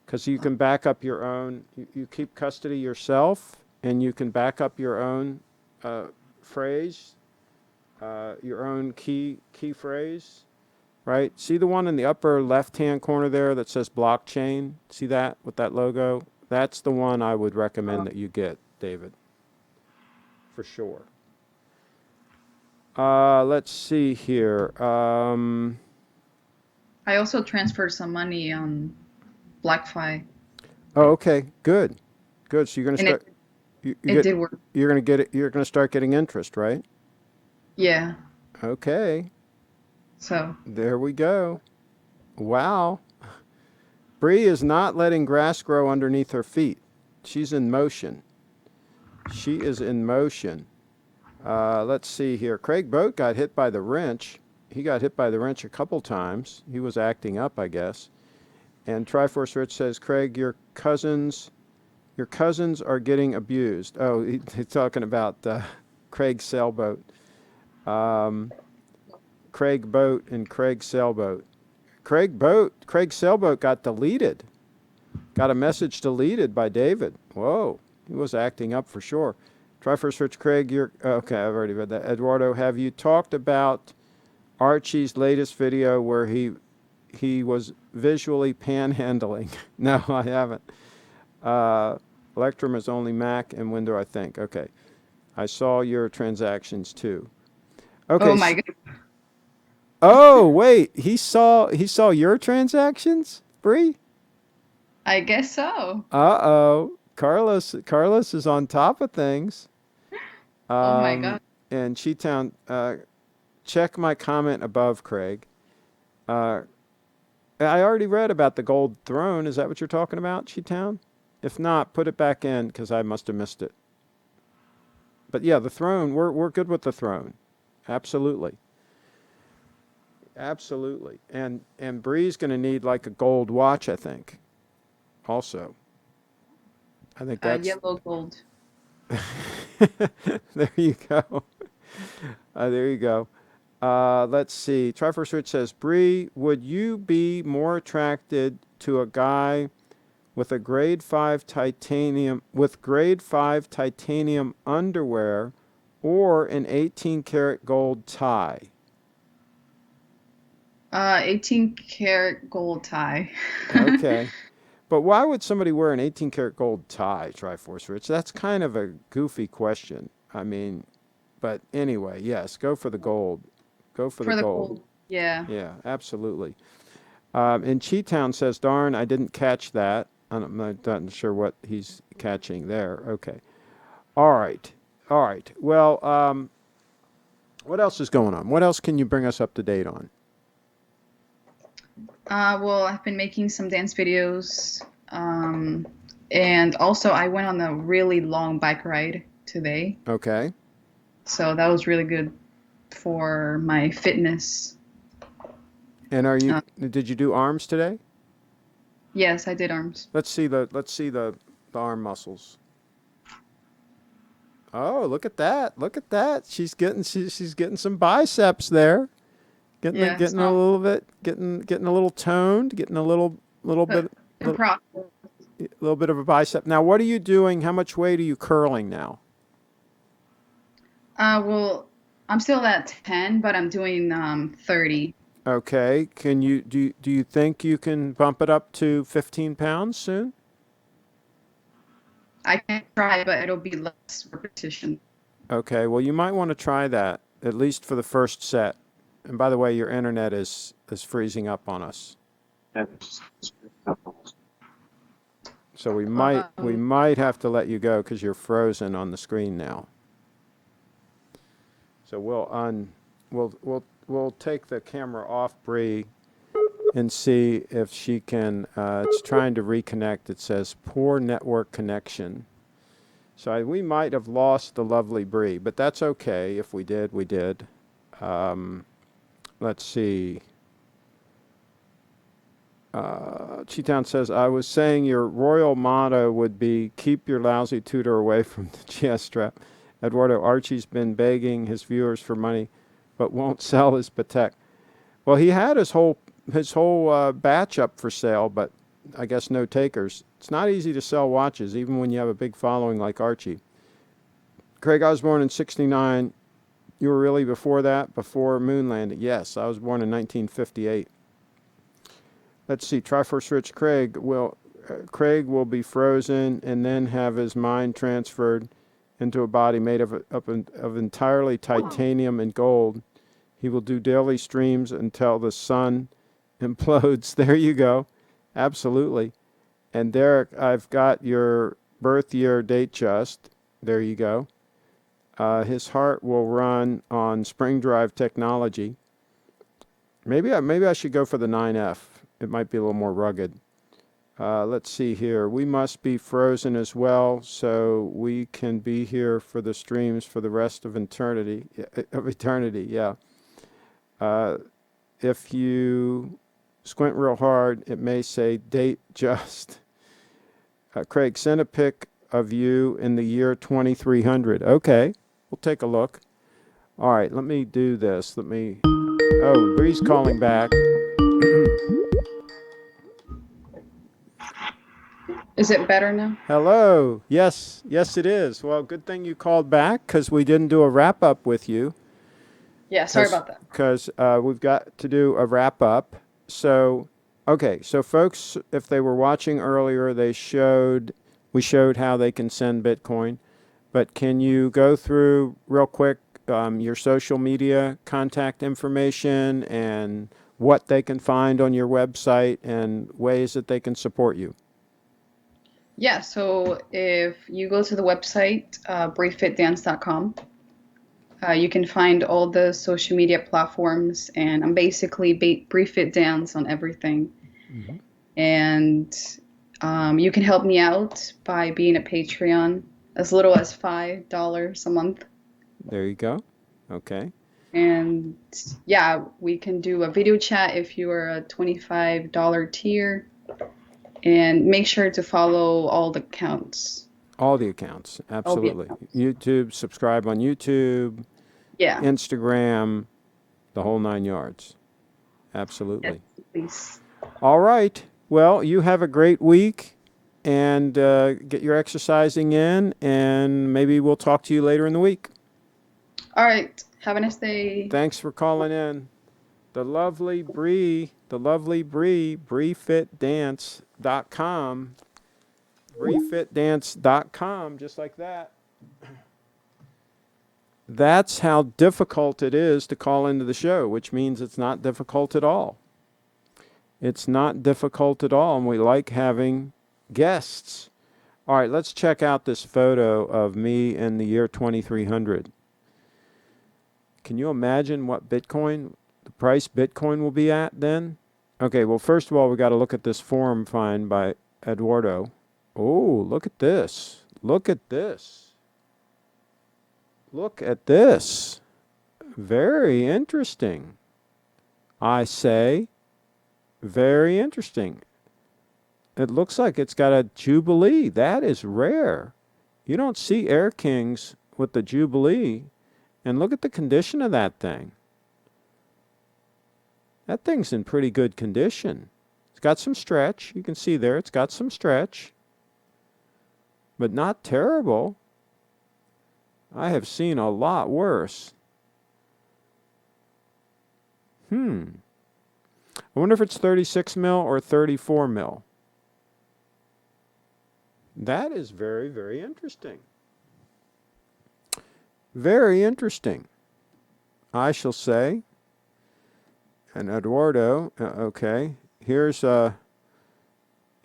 Because you can back up your own, you keep custody yourself, and you can back up your own phrase, your own key phrase, right? See the one in the upper left-hand corner there that says blockchain? See that with that logo? That's the one I would recommend Oh, that you get, David, for sure. Let's see here. I also transferred some money on BlackFi, Oh, okay, good, good. So you're gonna and it start. You it get. did work. You're gonna get it. You're gonna start getting interest, right? Yeah. Okay. So, There we go. Wow. Bree is not letting grass grow underneath her feet. She's in motion. She is in motion. Let's see here. Craig Boat got hit by the wrench. He got hit by the wrench a couple times. He was acting up, I guess. And Triforce Rich says, Craig, your cousins are getting abused. Oh, he's talking about Craig Sailboat. Um, Craig Boat and Craig Sailboat. Craig Sailboat got deleted. Got a message deleted by David. Whoa, he was acting up for sure. Try first search Craig. You're okay. I've already read that. Eduardo, have you talked about Archie's latest video where he was visually panhandling? No, I haven't. Electrum is only Mac and Windows, I think. Okay, I saw your transactions too. oh Okay. my god, Oh wait, he saw your transactions, Bree. I guess so. Uh-oh. Carlos is on top of things. Oh my Um, god. and Cheetown, check my comment above, Craig. Uh, I already read about the gold throne. Is that what you're talking about, Cheetown? If not, put it back in because I must have missed it. But yeah, the throne, we're good with the throne. Absolutely. Absolutely. And Bree's going to need like a gold watch, I think. Also. I think that's Yellow gold. there you go. There you go. Let's see. Triforce Rich says, Bree, would you be more attracted to a guy with a grade 5 titanium underwear or an 18 karat gold tie? 18 karat gold tie. Okay. But why would somebody wear an 18 karat gold tie, Triforce Rich? That's kind of a goofy question. I mean, but anyway, yes, go for the gold. Go for the For the gold. gold. Yeah. Yeah, absolutely. And Cheetown says, darn, I didn't catch that. I'm not sure what he's catching there. Okay. All right. All right. Well, what else is going on? What else can you bring us up to date on? Well, I've been making some dance videos. And also I went on a really long bike ride today. Okay. So that was really good for my fitness. And Uh, did you do arms today? yes, I did arms. Let's see the arm muscles. Oh, look at that. Look at that. She's getting some biceps there. Yeah, Getting a so little bit getting a little toned, getting a little the bit in little, pro. little bit of a bicep. Now, what are you doing? How much weight are you curling now? Well, I'm still at 10, but I'm doing 30. Okay. Do you think you can bump it up to 15 pounds soon? I can try, but it'll be less repetition. Okay. Well, you might want to try that at least for the first set. And by the way, your internet is freezing up on us. So we Um, might have to let you go because you're frozen on the screen now. So we'll take the camera off Bree and see if she can. It's trying to reconnect. It says poor network connection. So we might have lost the lovely Bree, but that's okay. If we did, we did. Um, let's see. Cheetown says, I was saying your royal motto would be keep your lousy tutor away from the GS strap. Eduardo Archie's been begging his viewers for money, but won't sell his Patek. Well, he had his whole batch up for sale, but I guess no takers. It's not easy to sell watches, even when you have a big following like Archie. Craig, I was born in '69. You were really before that, before moon landing? Yes, I was born in 1958. Let's see. Triforce Rich Craig will be frozen and then have his mind transferred into a body made of entirely titanium and gold. He will do daily streams until the sun implodes. There you go. Absolutely. And Derek, I've got your birth year date just. There you go. His heart will run on spring drive technology. Maybe I should go for the 9F. It might be a little more rugged. Let's see here. We must be frozen as well, so we can be here for the streams for the rest of eternity. Yeah. If you squint real hard, it may say date just. Craig, send a pic of you in the year 2300. Okay, we'll take a look. All right, let me do this. Oh, Bree's calling back. Is it better now? Hello. Yes, it is. Well, good thing you called back because we didn't do a wrap up with you. Yeah, sorry about that. Because we've got to do a wrap up. So, okay, so folks, if they were watching earlier, we showed how they can send Bitcoin. But can you go through real quick your social media contact information and what they can find on your website and ways that they can support you? Yeah, so if you go to the website, brieffitdance.com, you can find all the social media platforms, and I'm basically Brief Fit Dance on everything. Mm-hmm. And you can help me out by being a Patreon, as little as $5 a month. There you go. Okay. And yeah, we can do a video chat if you are a $25 tier. And make sure to follow all the accounts. All the accounts, absolutely. All the accounts. YouTube, subscribe on YouTube, Yeah. Instagram, the whole 9 yards. Absolutely. Yes, please. All right. Well, you have a great week and get your exercising in, and maybe we'll talk to you later in the week. All right. Have a nice day. Thanks for calling in. The lovely Bree, brieffitdance.com. brieffitdance.com, just like that. That's how difficult it is to call into the show, which means it's not difficult at all. It's not difficult at all, and we like having guests. All right, let's check out this photo of me in the year 2300. Can you imagine what the price Bitcoin will be at then? Okay, well, first of all, we got to look at this forum find by Eduardo. Oh, look at this. Look at this. Look at this. Very interesting. I say, very interesting. It looks like it's got a Jubilee. That is rare. You don't see Air Kings with the Jubilee. And look at the condition of that thing. That thing's in pretty good condition. It's got some stretch. You can see there it's got some stretch. But not terrible. I have seen a lot worse. I wonder if it's 36 mil or 34 mil. That is very, very interesting. Very interesting, I shall say. And Eduardo, okay, here's a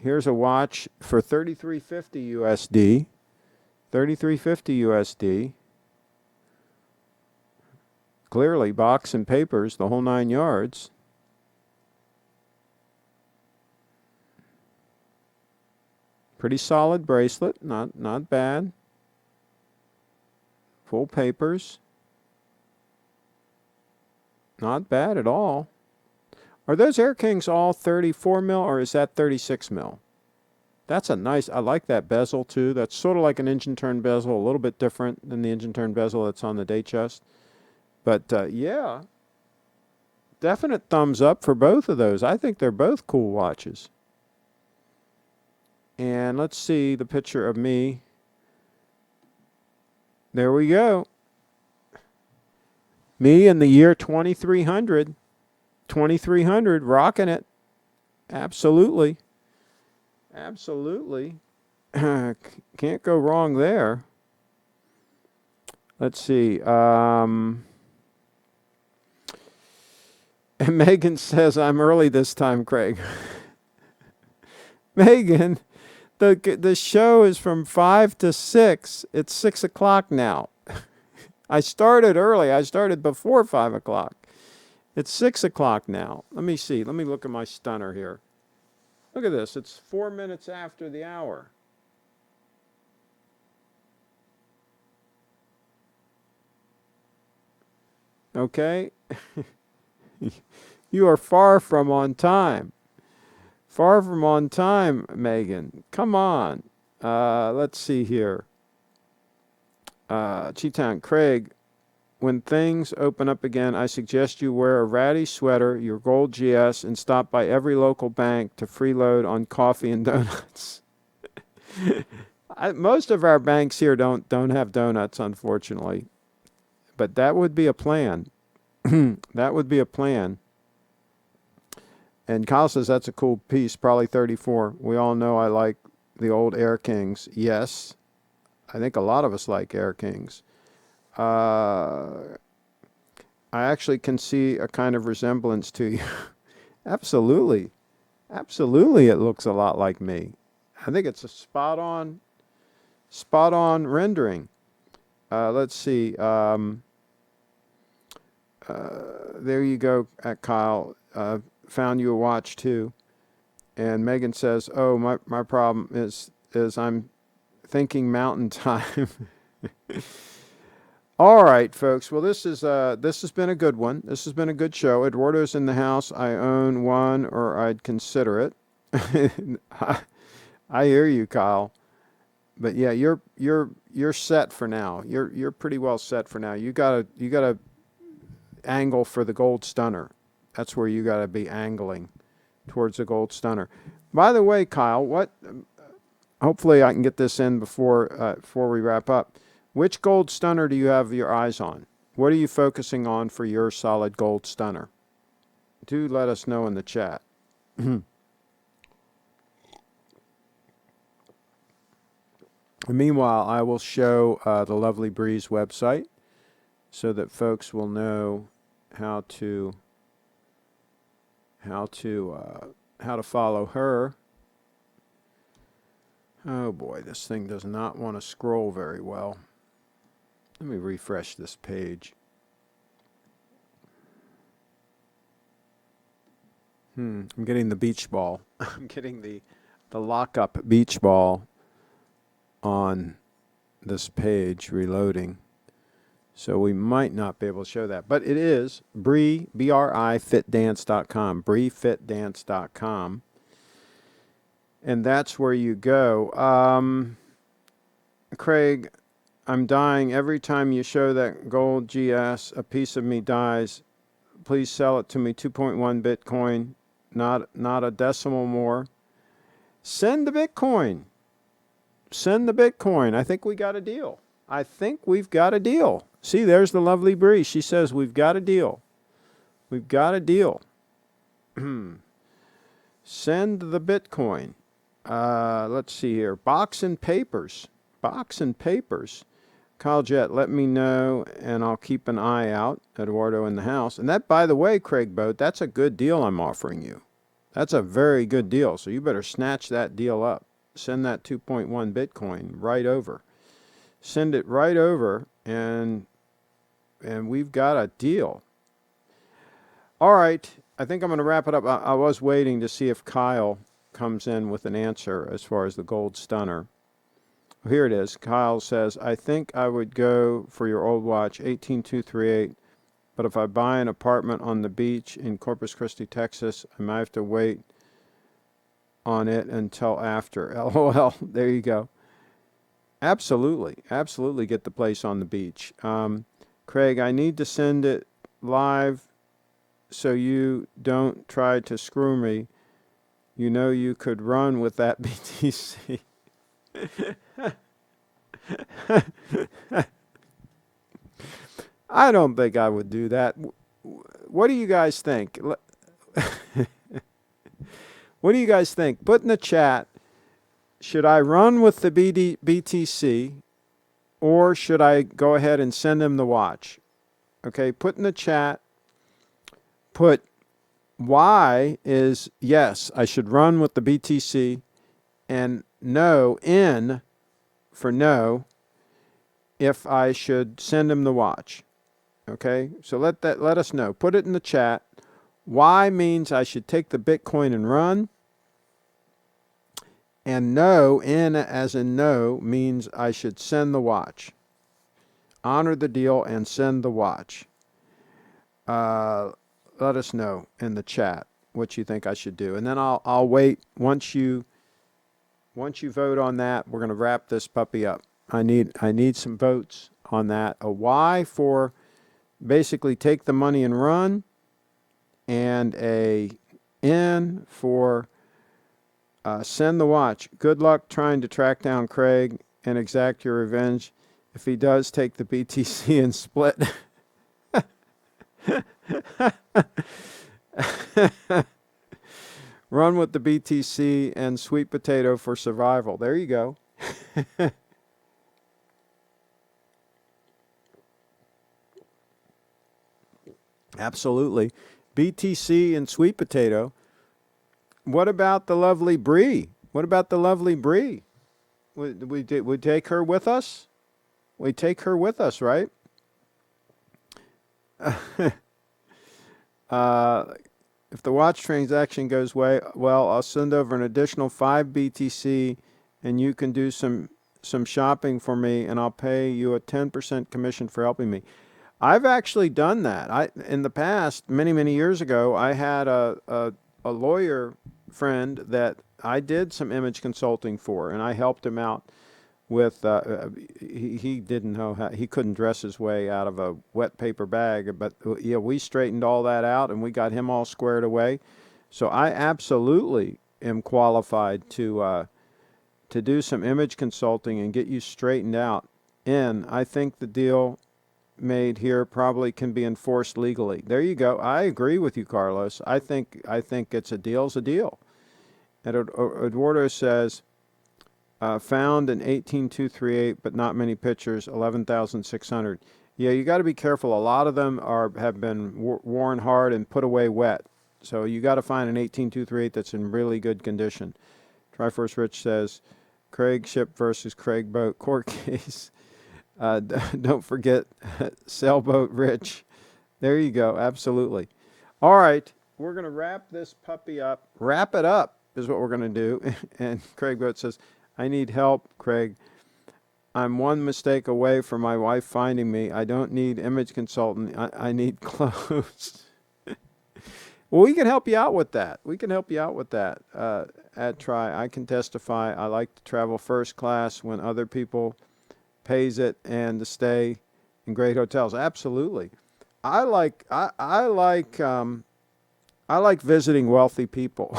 watch for $33.50 USD. $33.50 USD. Clearly, box and papers, the whole 9 yards. Pretty solid bracelet, not bad. Full papers. Not bad at all. Are those Air Kings all 34 mil or is that 36 mil? That's a nice, I like that bezel too. That's sort of like an engine turn bezel, a little bit different than the engine turn bezel that's on the day chest. But yeah, definite thumbs up for both of those. I think they're both cool watches. And let's see the picture of me. There we go. Me in the year 2300. 2300, rocking it. Absolutely. Absolutely. Can't go wrong there. Let's see. And Megan says, I'm early this time, Craig. Megan, the show is from 5 to 6. It's 6 o'clock now. I started early. I started before 5 o'clock. It's 6 o'clock now. Let me see. Let me look at my stunner here. Look at this. It's 4 minutes after the hour. Okay? You are far from on time. Far from on time, Megan. Come on. Let's see here. Cheetown, Craig, when things open up again, I suggest you wear a ratty sweater, your gold GS, and stop by every local bank to freeload on coffee and donuts. Most of our banks here don't have donuts, unfortunately. But that would be a plan. That would be a plan. And Kyle says that's a cool piece, probably 34. We all know I like the old Air Kings. Yes, I think a lot of us like Air Kings. I actually can see a kind of resemblance to you. Absolutely. Absolutely, it looks a lot like me. I think it's a spot on rendering. Let's see. There you go, Kyle. Found you a watch too. And Megan says, oh, my problem is I'm thinking mountain time. All right, folks. Well, this has been a good one. This has been a good show. Eduardo's in the house. I own one, or I'd consider it. I hear you, Kyle. But yeah, you're set for now. You're pretty well set for now. You gotta angle for the gold stunner. That's where you gotta be angling towards the gold stunner. By the way, Kyle, hopefully I can get this in before we wrap up. Which gold stunner do you have your eyes on? What are you focusing on for your solid gold stunner? Do let us know in the chat. Meanwhile, I will show the Lovely Breeze website so that folks will know how to follow her. Oh boy, this thing does not want to scroll very well. Let me refresh this page. I'm getting the beach ball. I'm getting the lockup beach ball on this page reloading. So we might not be able to show that. But it is Bree, BRIFitDance.com, BreeFitDance.com. And that's where you go. Craig, I'm dying. Every time you show that gold GS, a piece of me dies. Please sell it to me 2.1 Bitcoin, not a decimal more. Send the Bitcoin. Send the Bitcoin. I think we got a deal. I think we've got a deal. See, there's the Lovely Bree. She says we've got a deal. We've got a deal. Send the Bitcoin. Let's see here. Box and papers. Box and papers. Kyle Jet, let me know, and I'll keep an eye out. Eduardo in the house. And that, by the way, Craig Boat, that's a good deal I'm offering you. That's a very good deal. So you better snatch that deal up. Send that 2.1 Bitcoin right over. Send it right over, and we've got a deal. All right. I think I'm going to wrap it up. I was waiting to see if Kyle comes in with an answer as far as the gold stunner. Here it is. Kyle says, I think I would go for your old watch, 18238, but if I buy an apartment on the beach in Corpus Christi, Texas, I might have to wait on it until after. LOL. There you go. Absolutely. Absolutely get the place on the beach. Craig, I need to send it live so you don't try to screw me. You know you could run with that BTC. I don't think I would do that. What do you guys think? What do you guys think? Put in the chat, should I run with the BTC or should I go ahead and send him the watch? Okay, put in the chat, put Y is yes, I should run with the BTC, and no, N for no, if I should send him the watch. Okay, so let us know. Put it in the chat. Y means I should take the Bitcoin and run. And no, N as in no, means I should send the watch. Honor the deal and send the watch. Let us know in the chat what you think I should do. And then I'll wait. Once you vote on that, we're going to wrap this puppy up. I need some votes on that. A Y for basically take the money and run, and a N for send the watch. Good luck trying to track down Craig and exact your revenge if he does take the BTC and split. Run with the BTC and sweet potato for survival. There you go. Absolutely. BTC and sweet potato. What about the lovely Bree? What about the lovely Bree? We take her with us? We take her with us, right? If the watch transaction goes well, I'll send over an additional 5 BTC, and you can do some shopping for me, and I'll pay you a 10% commission for helping me. I've actually done that. In the past, many years ago, I had a lawyer friend that I did some image consulting for, and I helped him out with he didn't know how, he couldn't dress his way out of a wet paper bag, but yeah, we straightened all that out and we got him all squared away. So I absolutely am qualified to do some image consulting and get you straightened out. And I think the deal made here probably can be enforced legally. There you go. I agree with you, Carlos. I think it's a deal's a deal. And Eduardo says, found in 18238, but not many pictures, 11,600. Yeah, you got to be careful. A lot of them have been worn hard and put away wet. So you got to find an 18238 that's in really good condition. Triforce Rich says, Craig Ship versus Craig Boat court case. Don't forget Sailboat Rich. There you go. Absolutely. All right. We're going to wrap this puppy up. Wrap it up is what we're going to do. And Craig Boat says, I need help, Craig. I'm one mistake away from my wife finding me. I don't need image consultant. I need clothes. Well, we can help you out with that. We can help you out with that at Try. I can testify. I like to travel first class when other people pays it and to stay in great hotels. Absolutely. I like visiting wealthy people.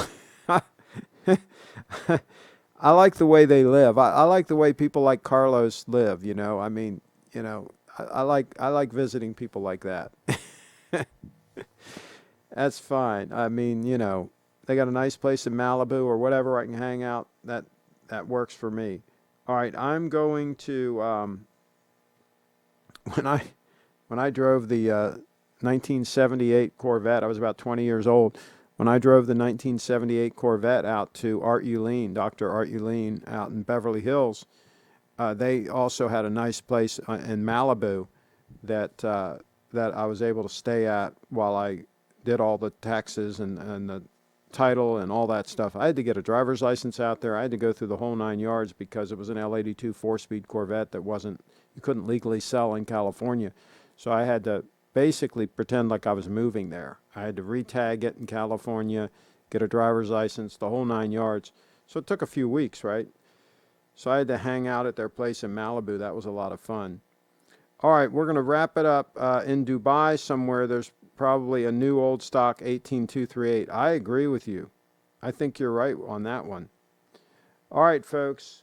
I like the way they live. I like the way people like Carlos live, you know. I mean, you know, I like visiting people like that. That's fine. I mean, you know, they got a nice place in Malibu or whatever I can hang out. That works for me. All right, I'm going to when I drove the 1978 Corvette, I was about 20 years old. When I drove the 1978 Corvette out to Art Uline, Dr. Art Uline out in Beverly Hills, they also had a nice place in Malibu that I was able to stay at while I did all the taxes and the title and all that stuff. I had to get a driver's license out there. I had to go through the whole 9 yards because it was an L82 4-speed Corvette that you couldn't legally sell in California. So I had to basically pretend like I was moving there. I had to retag it in California, get a driver's license, the whole 9 yards. So it took a few weeks, right? So I had to hang out at their place in Malibu. That was a lot of fun. All right, we're going to wrap it up. In Dubai somewhere, there's probably a new old stock 18238. I agree with you. I think you're right on that one. All right, folks.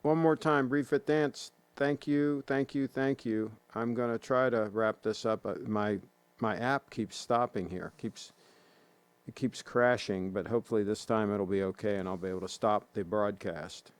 One more time, Brief It Dance. Thank you. I'm going to try to wrap this up. My app keeps stopping here. It keeps crashing, but hopefully this time it'll be okay and I'll be able to stop the broadcast.